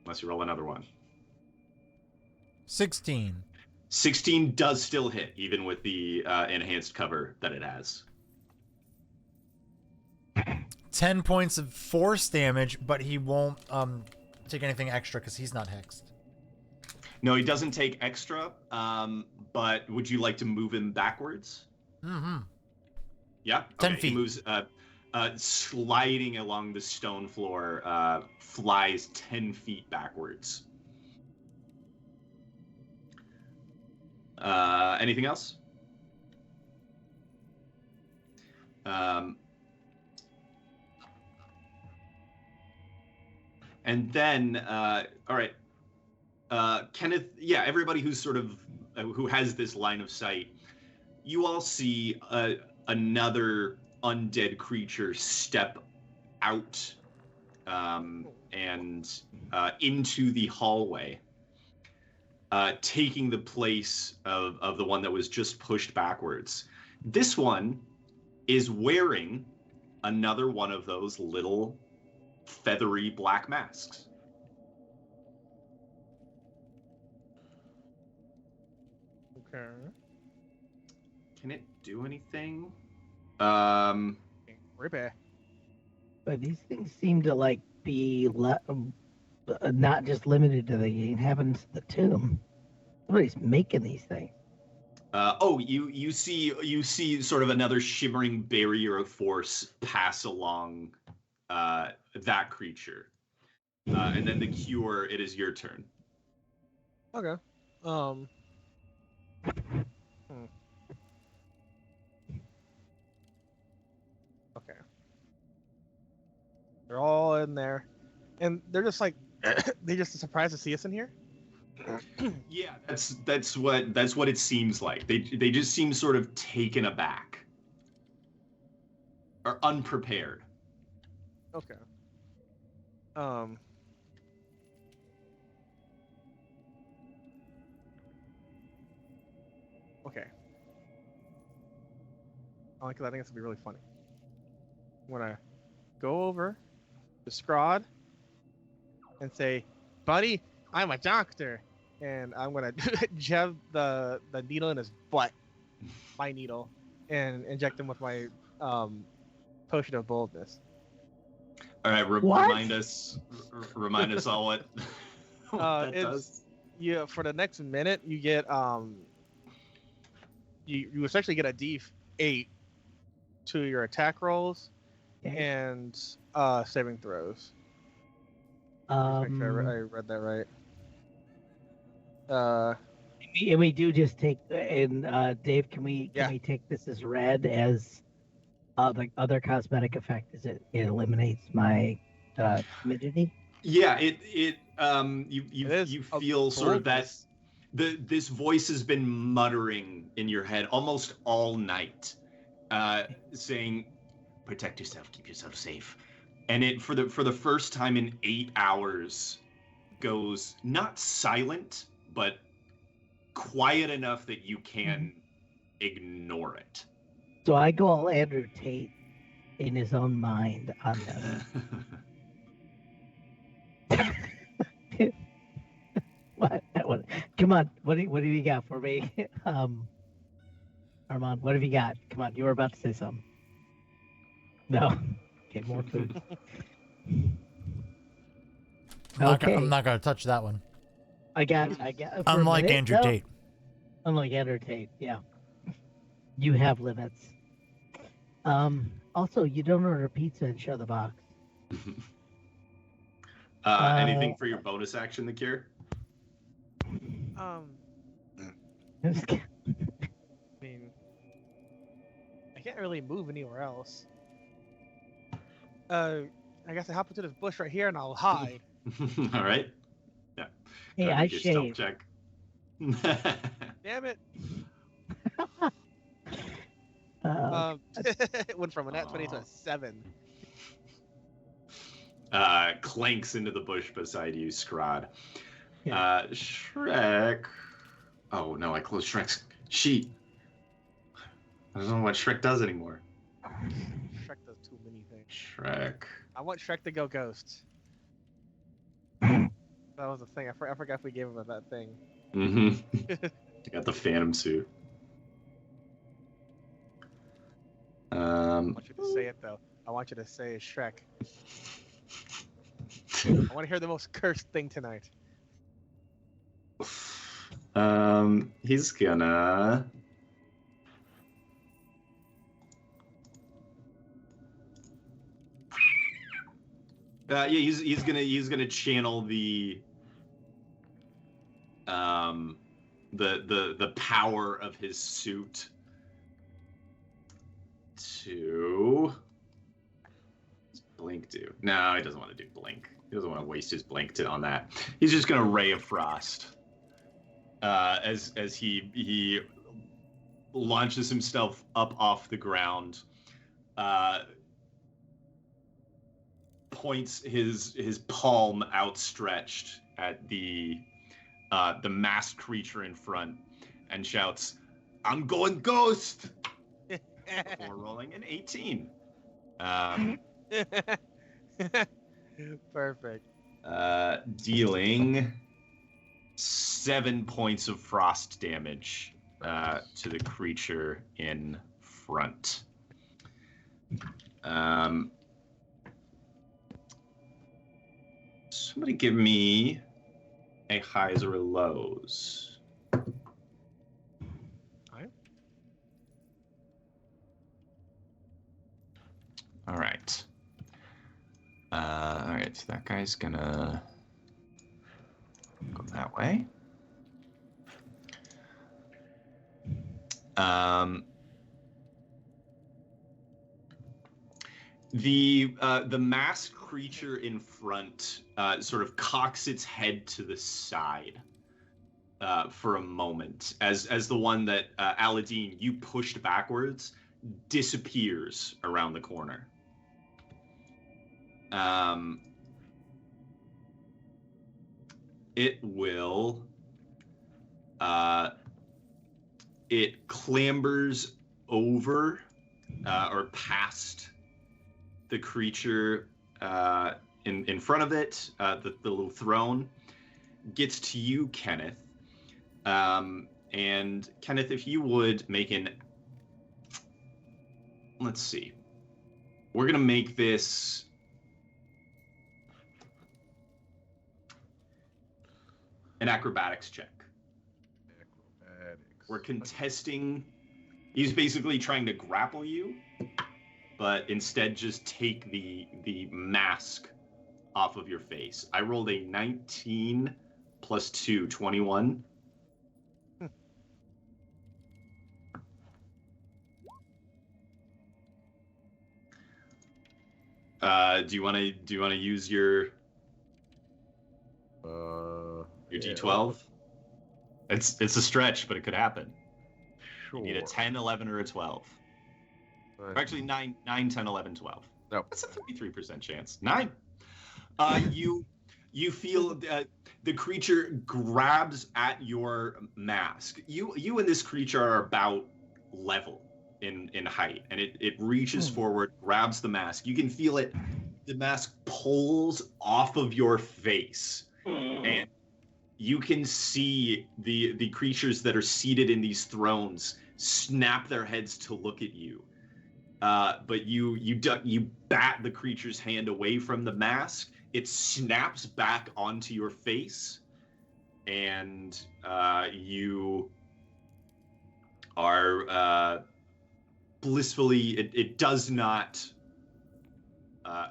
Unless you roll another one. 16. 16 does still hit, even with the enhanced cover that it has. 10 points of force damage, but he won't take anything extra because he's not hexed. No, he doesn't take extra, but would you like to move him backwards? Mm-hmm. Yeah? 10 feet. He moves sliding along the stone floor, flies 10 feet backwards. Anything else? And then, all right, Kenneth, yeah, everybody who's sort of, who has this line of sight, you all see another undead creature step out and into the hallway, taking the place of the one that was just pushed backwards. This one is wearing another one of those little feathery black masks. Okay. Can it do anything? Rippy. But these things seem to like be not just limited to the inhabitants of the tomb. Somebody's making these things. You see sort of another shimmering barrier of force pass along that creature, and then the Cure. It is your turn. Okay. Okay. They're all in there, and they're just like, they just surprised to see us in here. Yeah, that's what it seems like. They just seem sort of taken aback or unprepared. Okay. Okay. Because I think this would be really funny. I'm gonna go over to Scraaaaahd and say, "Buddy, I'm a doctor," and I'm gonna jab the needle in his butt, my needle, and inject him with my potion of boldness. All right, remind us all what that it's does. Yeah, for the next minute you get you essentially get a D8 to your attack rolls and saving throws. Just make sure I read that right. And we do just take, and Dave, can we take this as read as the other cosmetic effect? Is it eliminates my timidity? Yeah, you feel sort of that this voice has been muttering in your head almost all night, saying, "Protect yourself, keep yourself safe," and it for the first time in 8 hours goes not silent but quiet enough that you can ignore it. So I go all Andrew Tate in his own mind on this. What? Come on. What do you got for me? Armand, what have you got? Come on. You were about to say something. No. Okay, more food. I'm not gonna touch that one. I got. Unlike Andrew Tate. Unlike Andrew Tate, yeah. You have limits. Also, you don't order pizza and show the box. Anything for your bonus action, the Cure? I mean, I can't really move anywhere else. I guess I hop into this bush right here and I'll hide. All right. Yeah. Hey, I shaved. Check. Damn it! It went from a nat 20 to a 7. Clanks into the bush beside you, Scraaaaahd. Yeah. Shrek. Oh no, I closed Shrek's sheet. I don't know what Shrek does anymore. Shrek does too many things. Shrek. I want Shrek to go ghost. That was the thing. I forgot if we gave him that thing. Mm-hmm. I got the Phantom suit. I want you to say it though. I want you to say Shrek. I want to hear the most cursed thing tonight. He's gonna. He's gonna channel the power of his suit to. What's Blink do? No, he doesn't want to do Blink. He doesn't want to waste his Blink on that. He's just gonna Ray of Frost. As he launches himself up off the ground, points his palm outstretched at the masked creature in front and shouts, "I'm going ghost!" before rolling an 18. Perfect. Dealing 7 points of frost damage to the creature in front. Somebody give me a highs or a lows. All right. All right, so that guy's gonna go that way. The masked creature in front sort of cocks its head to the side for a moment as the one that Aladdin you pushed backwards disappears around the corner. It will. It clambers over or past the creature in front of it, the little throne, gets to you, Kenneth. And Kenneth, if you would make an... Let's see. We're going to make this... an acrobatics check. Acrobatics. We're contesting... He's basically trying to grapple you, but instead just take the mask off of your face. I rolled a 19 plus 2, 21. Do you want to use your D12? It's a stretch, but it could happen. Sure. You need a 10, 11, or a 12. Or actually, 9, 10, 11, 12. No. That's a 33% chance. 9. You feel the creature grabs at your mask. You and this creature are about level in height, and it reaches forward, grabs the mask. You can feel it. The mask pulls off of your face, and you can see the creatures that are seated in these thrones snap their heads to look at you. But you bat the creature's hand away from the mask. It snaps back onto your face, and you are blissfully. It does not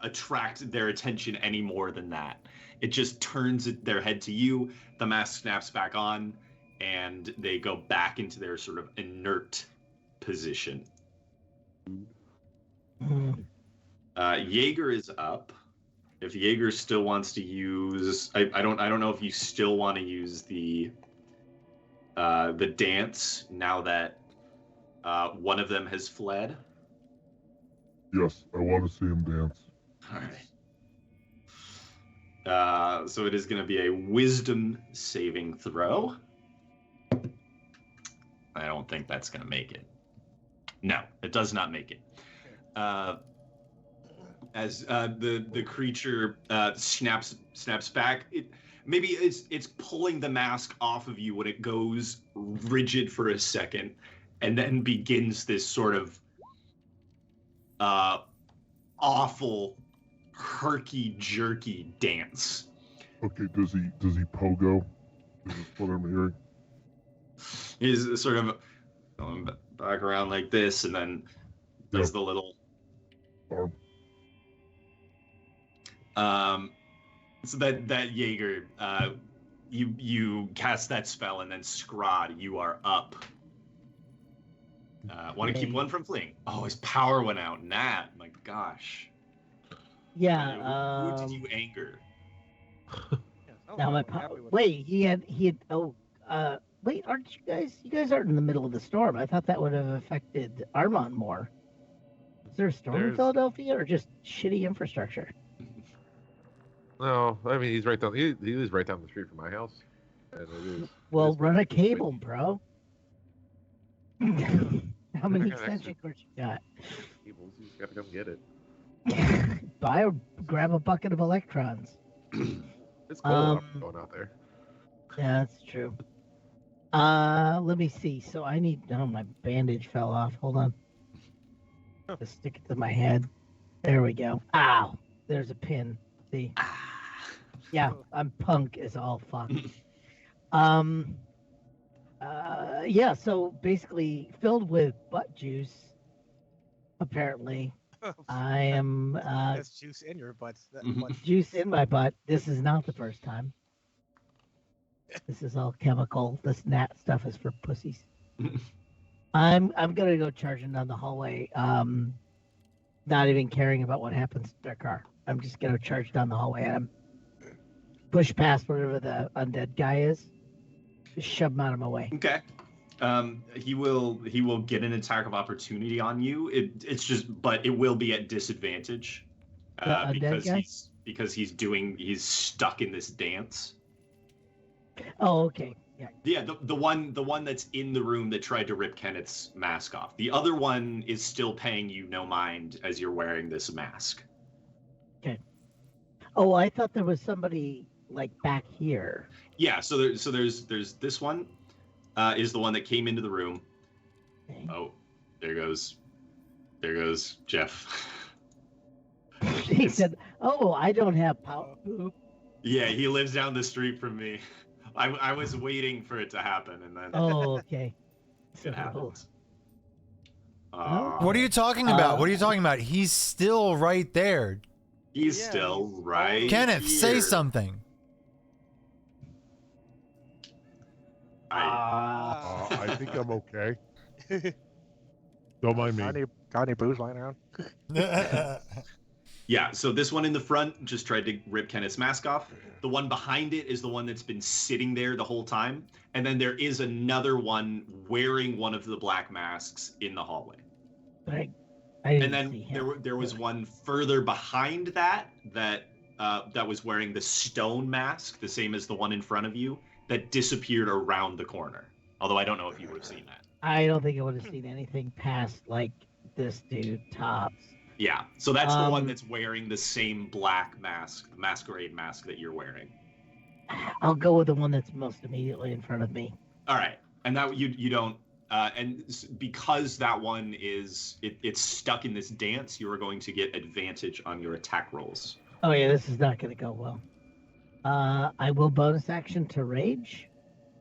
attract their attention any more than that. It just turns their head to you. The mask snaps back on, and they go back into their sort of inert position. Yeager is up. If Yeager still wants to use, I don't know if you still want to use the dance now that one of them has fled. Yes, I want to see him dance. All right. So it is going to be a wisdom saving throw. I don't think that's going to make it. No, it does not make it. As the creature snaps back, maybe it's pulling the mask off of you when it goes rigid for a second, and then begins this sort of awful herky-jerky dance. Okay, does he pogo? Is this what I'm hearing? He's sort of going back around like this, and then does the little arm. So that Yeager, you cast that spell, and then Scraaaaahd, you are up. Want to keep one from fleeing? Oh, his power went out. Nat, my gosh. Yeah. Who did you anger? Now my wait, he had wait, aren't you guys aren't in the middle of the storm? I thought that would have affected Armand more. Is there a storm in Philadelphia or just shitty infrastructure? No, I mean he's right down. He lives right down the street from my house. And it is. Well, it is run a pretty quick. cable, bro. How many extension cords you got? Cables, you just gotta come get it. Buy or grab a bucket of electrons. It's cold going out there. Yeah, that's true. Let me see. So I need. Oh, my bandage fell off. Hold on. Just stick it to my head. There we go. Ow! There's a pin. See? Yeah, I'm punk as all fuck. Yeah. So basically, filled with butt juice. Apparently, I am There's juice in your butt. juice in my butt. This is not the first time. This is all chemical. This gnat stuff is for pussies. I'm gonna go charging down the hallway. Not even caring about what happens to their car. I'm just gonna charge down the hallway at him. Push past whatever the undead guy is. Just shove him out of my way. Okay. He will get an attack of opportunity on you. But it will be at disadvantage. Because he's stuck in this dance. Oh, okay. Yeah. Yeah, the one that's in the room that tried to rip Kenneth's mask off. The other one is still paying you no mind as you're wearing this mask. Okay. Oh, I thought there was somebody like back here. Yeah, so there's this one is the one that came into the room. Okay. Oh, there goes Jeff. He said, "Oh, I don't have power." Yeah, he lives down the street from me. I was waiting for it to happen, and then Oh, okay. it happens. What are you talking about? What are you talking about? He's still right there. He's still right. Kenneth, say here. something. I think I'm okay. Don't mind me. Got any booze lying around? Yeah, so this one in the front just tried to rip Kenneth's mask off. The one behind it is the one that's been sitting there the whole time. And then there is another one wearing one of the black masks in the hallway. But I didn't And see then him. there was one further behind that was wearing the stone mask, the same as the one in front of you, that disappeared around the corner. Although I don't know if you would have seen that. I don't think I would have seen anything past like this dude tops. Yeah, so that's the one that's wearing the same black mask, the masquerade mask that you're wearing. I'll go with the one that's most immediately in front of me. All right, and that you don't, because that one it's stuck in this dance, you are going to get advantage on your attack rolls. Oh yeah, this is not going to go well. I will bonus action to rage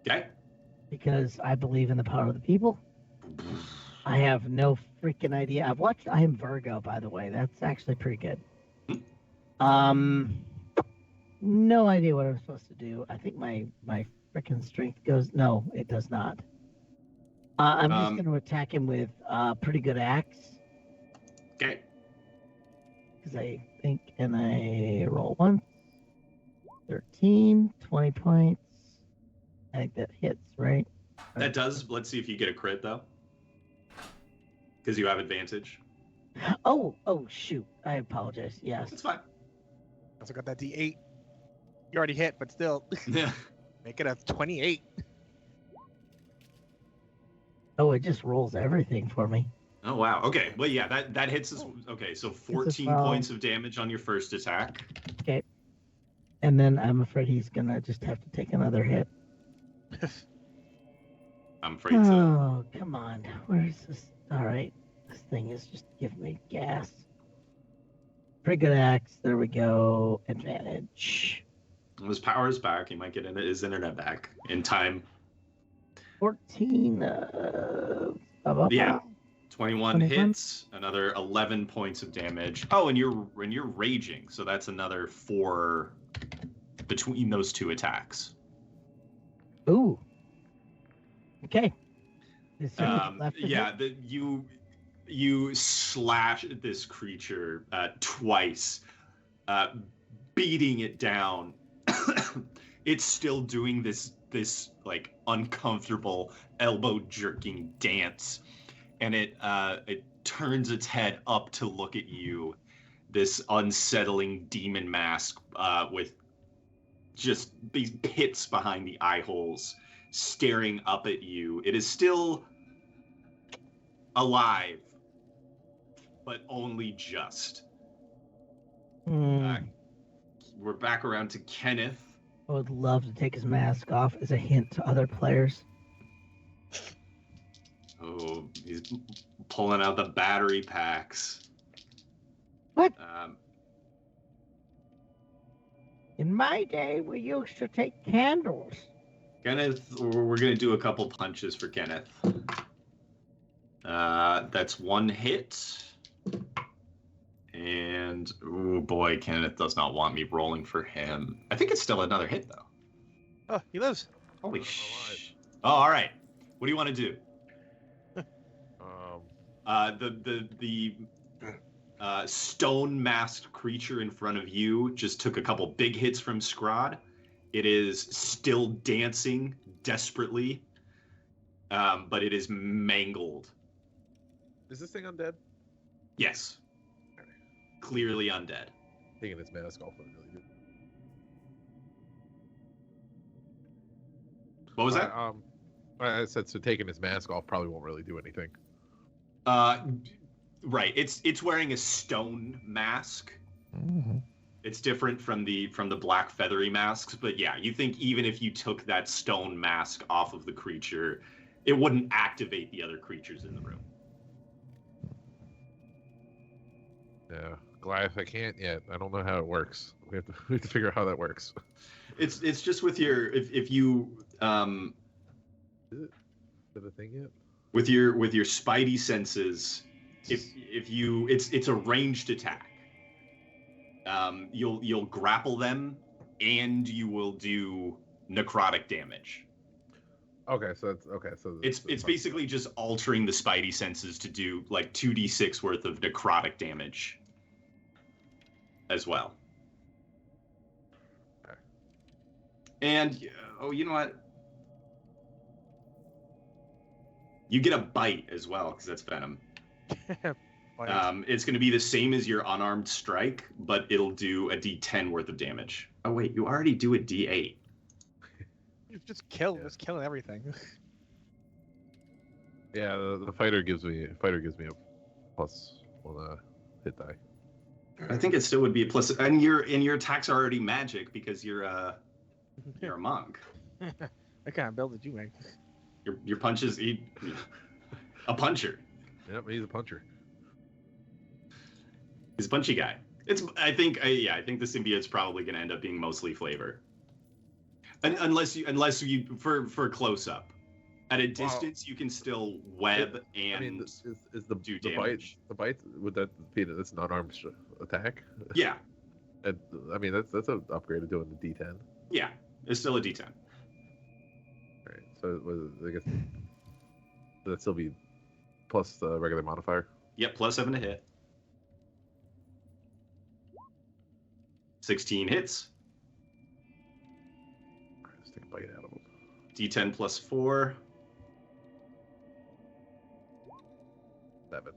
Okay. because I believe in the power of the people. I have no freaking idea. I've watched I Am Virgo, by the way. That's actually pretty good. No idea what I'm supposed to do. I think my freaking strength goes. No, it does not. I'm just going to attack him with pretty good axe. Okay. Because I think, and I roll 1. 13, 20 points. I think that hits, right? That does. Let's see if you get a crit though, because you have advantage. Oh, shoot. I apologize. Yes. It's fine. Also got that D8. You already hit, but still. Yeah. Make it a 28. Oh, it just rolls everything for me. Oh wow. Okay. Well, yeah. That hits us. Okay. So 14 points of damage on your first attack. Okay. And then I'm afraid he's gonna just have to take another hit. I'm afraid so. Oh, come on. Where's this? All right. This thing is just giving me gas. Pretty good axe. There we go. Advantage. His power is back. He might get his internet back in time. 14. Yeah. 21 21? hits, another 11 points of damage. Oh, and you're raging, so that's another 4 between those two attacks. Ooh. Okay. Is there anything left to Yeah, hit? you slash at this creature twice, beating it down. It's still doing this like uncomfortable elbow jerking dance, and it turns its head up to look at you, this unsettling demon mask with just these pits behind the eye holes staring up at you. It is still alive, but only just. We're back around to Kenneth. I would love to take his mask off as a hint to other players. Oh, he's pulling out the battery packs. What? In my day, we used to take candles. Kenneth, we're going to do a couple punches for Kenneth. That's one hit. And, oh boy, Kenneth does not want me rolling for him. I think it's still another hit, though. Oh, he lives. Holy sh! Oh, all right. What do you want to do? The stone masked creature in front of you just took a couple big hits from Scraaaaahd. It is still dancing desperately, but it is mangled. Is this thing undead? Yes. Clearly undead. Taking its mask off would really good. What was that? I said so. Taking his mask off probably won't really do anything. Right. It's wearing a stone mask. Mm-hmm. It's different from the black feathery masks, but yeah, you think even if you took that stone mask off of the creature, it wouldn't activate the other creatures in the room. Yeah, Goliath, I can't yet. I don't know how it works. We have to figure out how that works. It's just with your if you Is it a thing yet? with your spidey senses, if you it's a ranged attack. You'll grapple them, and you will do necrotic damage. Okay, so that's okay. So It's basically just altering the spidey senses to do like 2d6 worth of necrotic damage as well. Okay. And oh, you know what? You get a bite as well because that's venom. It's going to be the same as your unarmed strike, but it'll do a d10 worth of damage. Oh wait, you already do a d8. You've just killing everything. Yeah, the fighter gives me a plus on a hit die. I think it still would be a plus, and your attacks are already magic because you're a monk. What kind of build did you make? Your punches a puncher. Yep, he's a puncher. He's a punchy guy. I think the symbiote's probably going to end up being mostly flavor, unless you for close up. At a distance, you can still web and I mean, is the do the damage. bite would that be that's an unarmed attack? Yeah, And I mean that's an upgrade of doing the D10. yeah, it's still a d10. All right, so I guess would that still be plus the regular modifier? Yep, plus 7 to hit. 16 hits. All right, let's take a bite out of him. D10 plus 4. 7.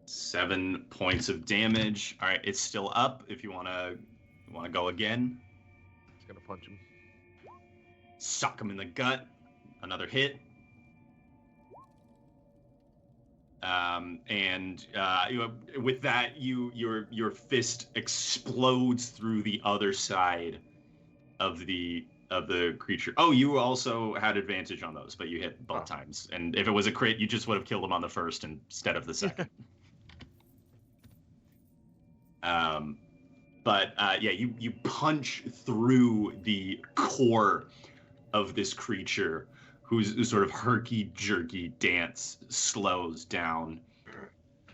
7 points of damage. All right, it's still up. If you wanna go again, Just gonna punch him. sock him in the gut. Another hit. With that, your fist explodes through the other side of the creature. Oh, you also had advantage on those, but you hit both times. And if it was a crit, you just would have killed him on the first instead of the second. You punch through the core of this creature, whose sort of herky-jerky dance slows down,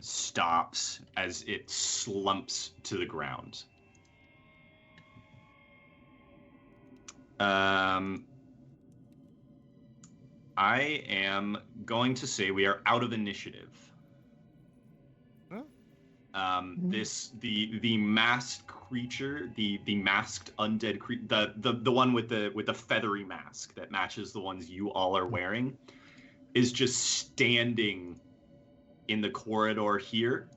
stops as it slumps to the ground. I am going to say we are out of initiative. The masked creature, the masked undead creature, the one with the feathery mask that matches the ones you all are wearing, is just standing in the corridor here.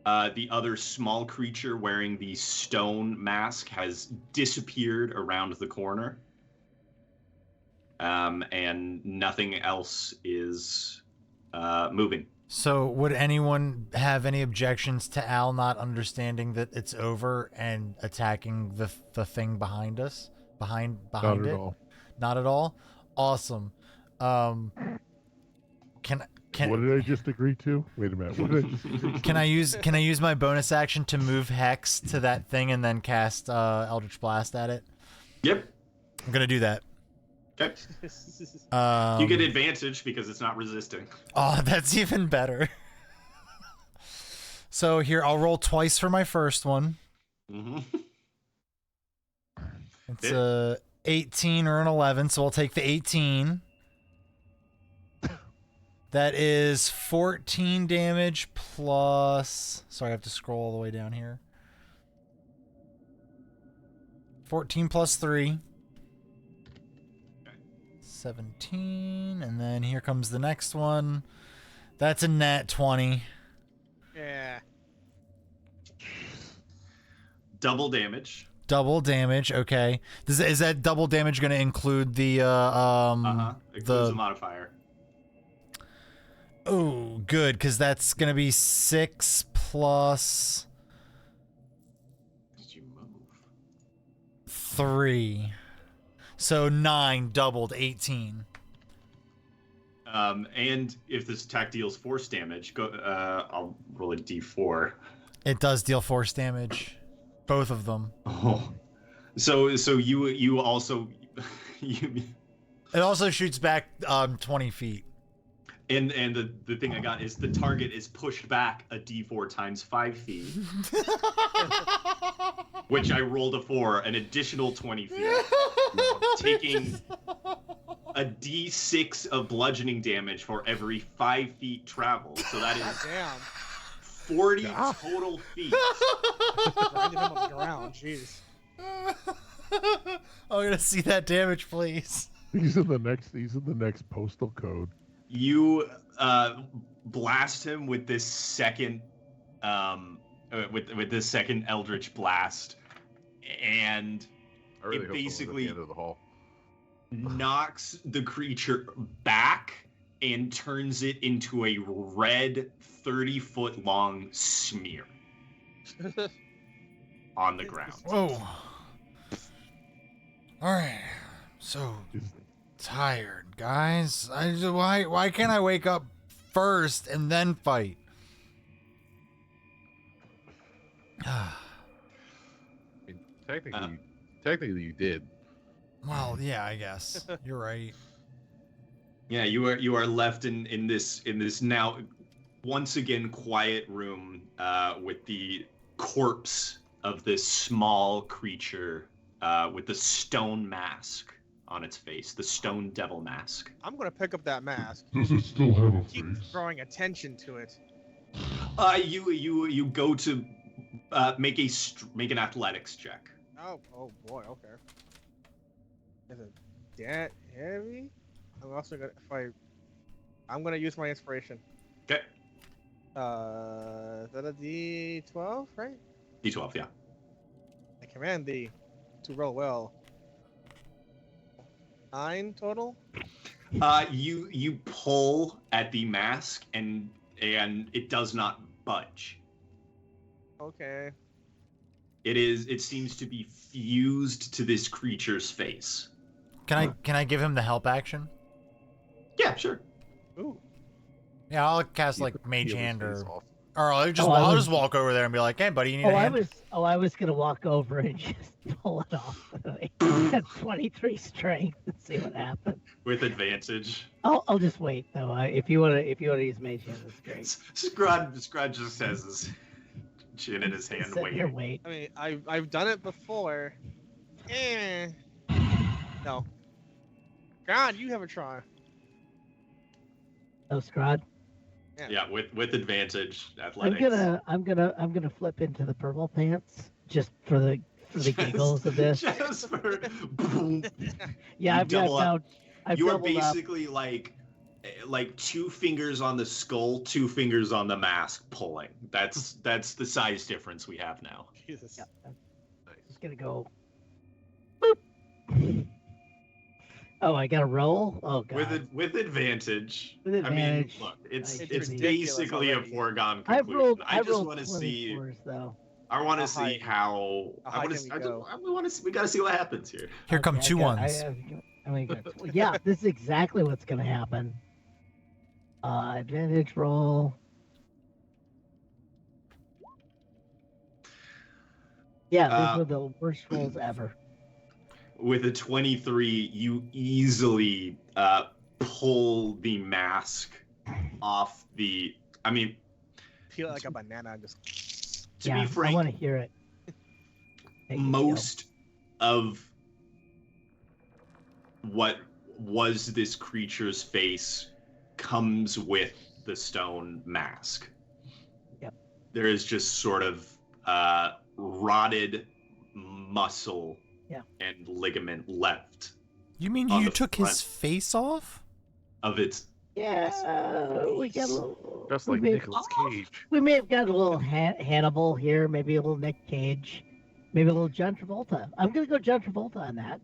The other small creature wearing the stone mask has disappeared around the corner. And nothing else is moving. So, would anyone have any objections to Al not understanding that it's over and attacking the thing behind us? Behind Not it? at all. Not at all? Awesome. Can What did I just agree to? Wait a minute. What did I just agree to? can I use my bonus action to move Hex to that thing and then cast Eldritch Blast at it? Yep. I'm gonna do that. Okay. Um, You get advantage because it's not resisting. Oh, that's even better. So here, I'll roll twice for my first one. Mm-hmm. It's a 18 or an 11, so I'll take the 18. That is 14 damage plus... Sorry, I have to scroll all the way down here. 14 plus 3. 17, and then here comes the next one. That's a nat 20. Yeah. Double damage. Double damage, okay. Is that double damage going to include the Includes the modifier. Oh, good, because that's going to be 6 plus Did you move? 3. So 9 doubled, 18. And if this attack deals force damage, I'll roll a d4. It does deal force damage. Both of them. Oh. So you also you It also shoots back 20 feet. and the thing I got is the target is pushed back a d4 times 5 feet. Which I rolled a 4, an additional 20 feet. Taking a d6 of bludgeoning damage for every 5 feet traveled. So that is Damn. 40 total feet. Grinding him on the ground. Jeez. I'm gonna see that damage, please. These are the next postal code. You blast him with this second with this second eldritch blast, and I really it hope someone's basically at the end of the hall. knocks the creature back and turns it into a red 30-foot long smear on the ground. Whoa. Alright. So tired, guys. Why can't I wake up first and then fight? I mean, technically you did. Well, yeah, I guess. You're right. Yeah, you are left in this now once again quiet room with the corpse of this small creature with the stone mask on its face, the stone devil mask. I'm gonna pick up that mask. Does it still have a Keep face? drawing attention to it. You go to make an athletics check. Oh boy. Okay. Is it that heavy? I'm also gonna I'm gonna use my inspiration. Okay. Is that a D12, right? D12, yeah. I command thee to roll well. 9 total. You pull at the mask and it does not budge. Okay. It seems to be fused to this creature's face. Can I give him the help action? Yeah, sure. Ooh. Yeah, I'll cast like Mage Peel his Hand face or off. I'll just walk over there and be like, "Hey, buddy, you need a hand?" I was gonna walk over and just pull it off. That's 23 strength and see what happens. With advantage. I'll just wait though. If you wanna use mage hand, that's great. Scraaaaahd just has his chin in his hand Sit here, waiting. wait. I mean, I've done it before. No. God, you have a try. Oh, Scraaaaahd. Yeah, with advantage, athletics. I'm gonna flip into the purple pants just for the giggles of this. Just for boom. Yeah, You I've double up. I've You are doubled up. basically like like 2 fingers on the skull, 2 fingers on the mask pulling. That's the size difference we have now. Jesus. Yeah. I'm Nice. just gonna go. Boop. Oh, I got to roll. Oh god. With advantage. With advantage. I mean, look, it's It's it's ridiculous basically already. a foregone I've conclusion. rolled. I just rolled want to see. 24s, though. I want How to see high- how. how high can we go? We got to see what happens here. Here come Okay, 2 I ones. yeah, this is exactly what's gonna happen. Advantage roll. Yeah, these were the worst rolls ever. With a 23, you easily pull the mask off the. I mean, Peel it like a banana and just. to Yeah, be frank, I want to hear it. Make it most of what was this creature's face comes with the stone mask. Yep. There is just sort of rotted muscle and ligament left You mean on you the took front. his face off? of its. Yeah, we got a little. Just we like may- Nicolas Cage. We may have got a little Hannibal here, maybe a little Nick Cage, maybe a little John Travolta. I'm gonna go John Travolta on that,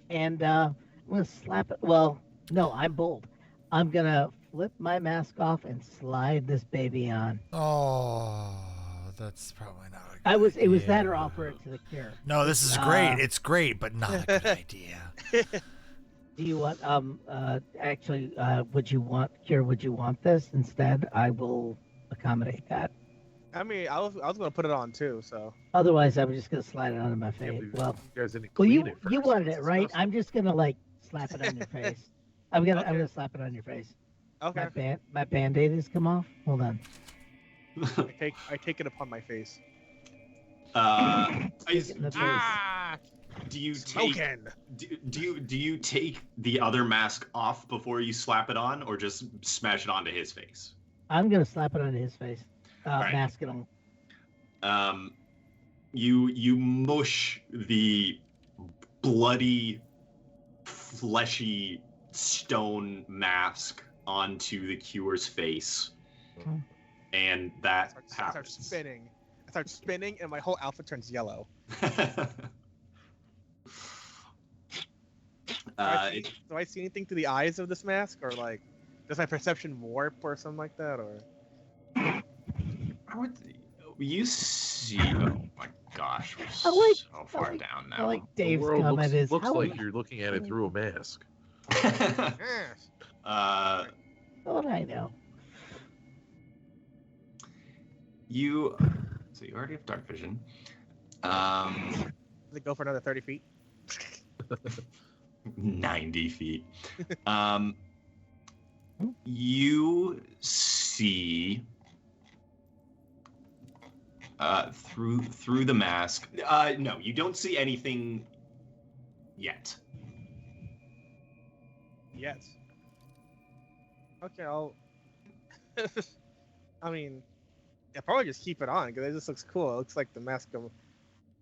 and I'm gonna slap it. Well, no, I'm bold. I'm gonna flip my mask off and slide this baby on. Oh, that's probably not a good It was that or idea. offer it to the Cure. No, this is great. It's great, but not a good idea. Do you want actually would you want Cure? Would you want this instead? I will accommodate that. I mean, I was gonna put it on too. So. Otherwise, I'm just gonna slide it onto my Yeah, face. but Well, you guys didn't well, clean you it first. you wanted it It's right. disgusting. I'm just gonna like slap it on your face. I'm gonna Okay. slap it on your face. Okay. My band-aid has come off. Hold on. I take it upon my face. Stick it in the face. Do you take Smoking. do you take the other mask off before you slap it on, or just smash it onto his face? I'm gonna slap it onto his face. Right. Mask it on. You mush the bloody, fleshy stone mask onto the Cure's face, Mhm. and that I start happens. spinning. I start spinning, and my whole outfit turns yellow. Do I see anything through the eyes of this mask, or like, does my perception warp or something like that, or? You see? Oh my gosh, we're I like- so far I like- down I now. like The Dave's world comment is looks how like you're looking at it through a mask. Yes. what I know. You already have dark vision. Does it go for another 30 feet? 90 feet. You see through the mask. No, you don't see anything yet. Yes. Okay, I'll. I mean, yeah, probably just keep it on because it just looks cool. It looks like the mask I'm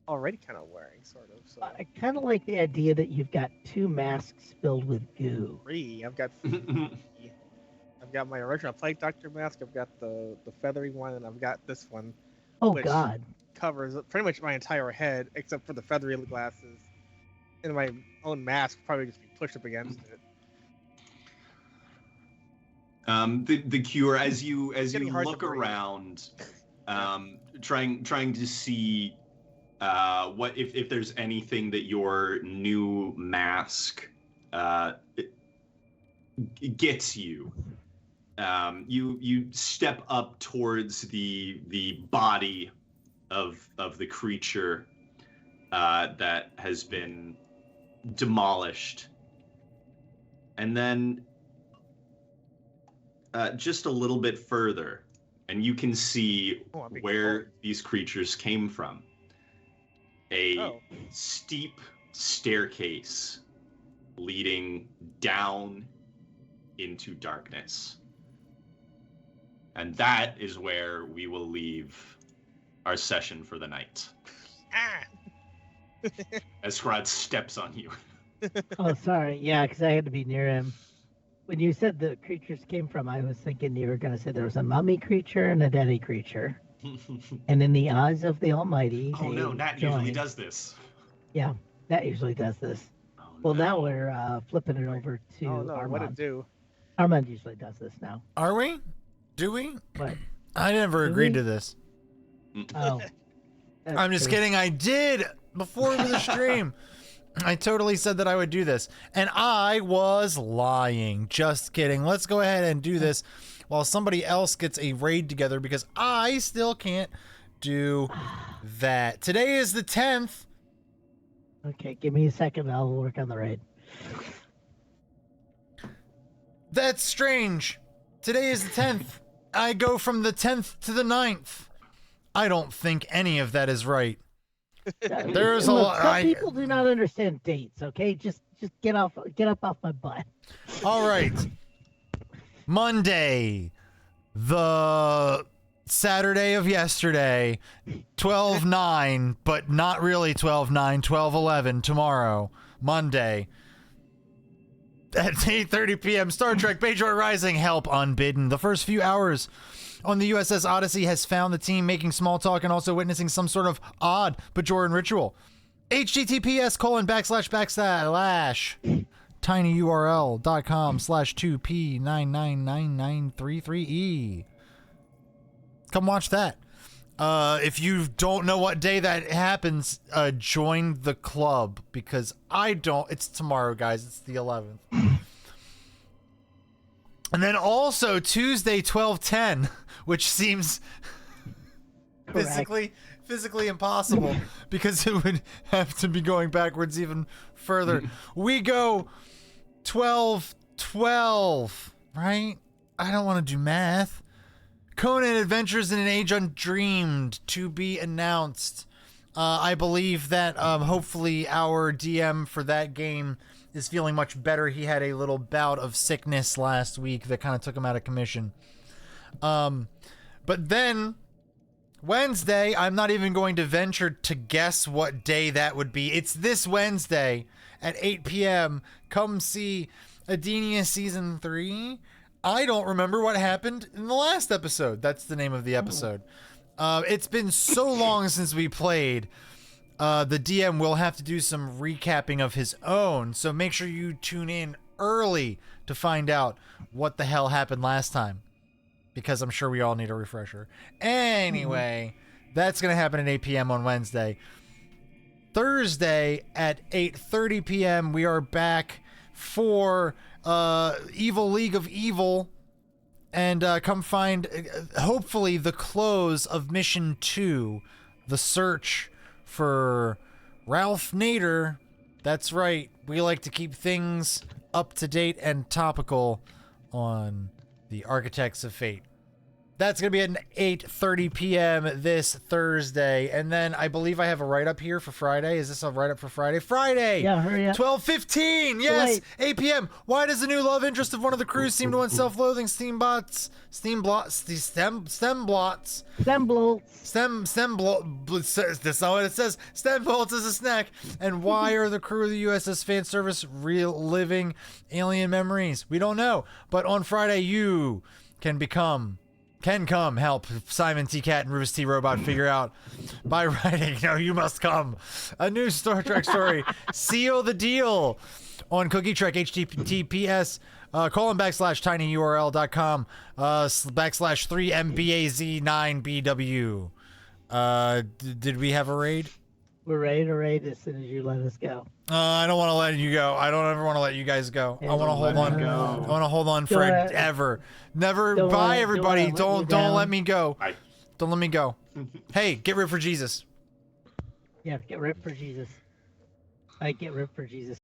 already kind of wearing, sort of. So I kind of like the idea that you've got 2 masks filled with goo. three. I've got my original Plague Doctor mask. I've got the feathery one, and I've got this one. Oh Which- God. Covers pretty much my entire head except for the feathery glasses, and my own mask will probably just be pushed up against it. The Cure, as you getting hard to look breathe. around, trying to see what if there's anything that your new mask gets you. You step up towards the body of the creature that has been demolished, and then just a little bit further, and you can see Oh, a big where hole. these creatures came from. A Oh. steep staircase leading down into darkness. And that is where we will leave our session for the night. Ah! As Scraaaaahd steps on you. Oh, sorry. Yeah, because I had to be near him. When you said the creatures came from, I was thinking you were going to say there was a mummy creature and a daddy creature. And in the eyes of the Almighty, Oh no, Nat usually does this. Yeah, Nat usually does this. Oh, Well, no. now we're flipping it over to Oh no, Armand. what it do? Armand usually does this now. Are we? Do we? But I never Do agreed we? to this. oh, I'm just kidding. I did before the stream. I totally said that I would do this, and I was lying. Just kidding. Let's go ahead and do this while somebody else gets a raid together because I still can't do that. Today is the 10th. Okay, give me a second. I'll work on the raid. That's strange. Today is the 10th. I go from the 10th to the 9th. I don't think any of that is right. There's a Look, lot. some people do not understand dates. Okay, just get up off my butt. All right. Monday, the Saturday of yesterday, 12/9, but not really 12/9, 12/11 tomorrow, Monday. At 8:30 p.m., Star Trek Bajor Rising, help unbidden. The first few hours on the USS Odyssey has found the team making small talk and also witnessing some sort of odd Bajoran ritual. https:// tinyurl.com/2p999933e. Come watch that. If you don't know what day that happens, join the club because I don't. It's tomorrow, guys. It's the 11th. And then also Tuesday, 12/10, which seems physically impossible because it would have to be going backwards even further. We go 12/12, right? I don't want to do math. Conan Adventures in an Age Undreamed to be announced. I believe that hopefully our DM for that game is feeling much better. He had a little bout of sickness last week that kind of took him out of commission. But then Wednesday, I'm not even going to venture to guess what day that would be. It's this Wednesday at 8 p.m. Come see Adenia Season 3. I don't remember what happened in the last episode. That's the name of the episode. It's been so long since we played. The DM will have to do some recapping of his own, so make sure you tune in early to find out what the hell happened last time, because I'm sure we all need a refresher. Anyway, that's going to happen at 8 p.m. on Wednesday. Thursday at 8:30 p.m. we are back for Evil League of Evil, and come find hopefully the close of Mission 2, the search for Ralph Nader. That's right, we like to keep things up to date and topical on the Architects of Fate. That's going to be at 8:30 p.m. this Thursday. And then I believe I have a write-up here for Friday. Is this a write-up for Friday? Friday! Yeah, hurry up. 12:15! Yes! 8 p.m. Why does the new love interest of one of the crews seem to want self-loathing stemblots? That's not what it says. Stem bolts is a snack. And why are the crew of the USS Fan Service reliving alien memories? We don't know. But on Friday, you can come help Simon T. Cat and Rufus T. Robot figure out by writing, you must come, a new Star Trek story. Seal the deal on Cookie Trek, https :/tinyurl.com /3mbaz9bw. Did we have a raid? We're ready to raid as soon as you let us go. I don't want to let you go. I don't ever want to let you guys go. I want to hold on. I want to hold on forever. Never. Bye, everybody. Don't let me go. Bye. Don't let me go. Hey, get ripped for Jesus. Yeah, get ripped for Jesus. I get ripped for Jesus.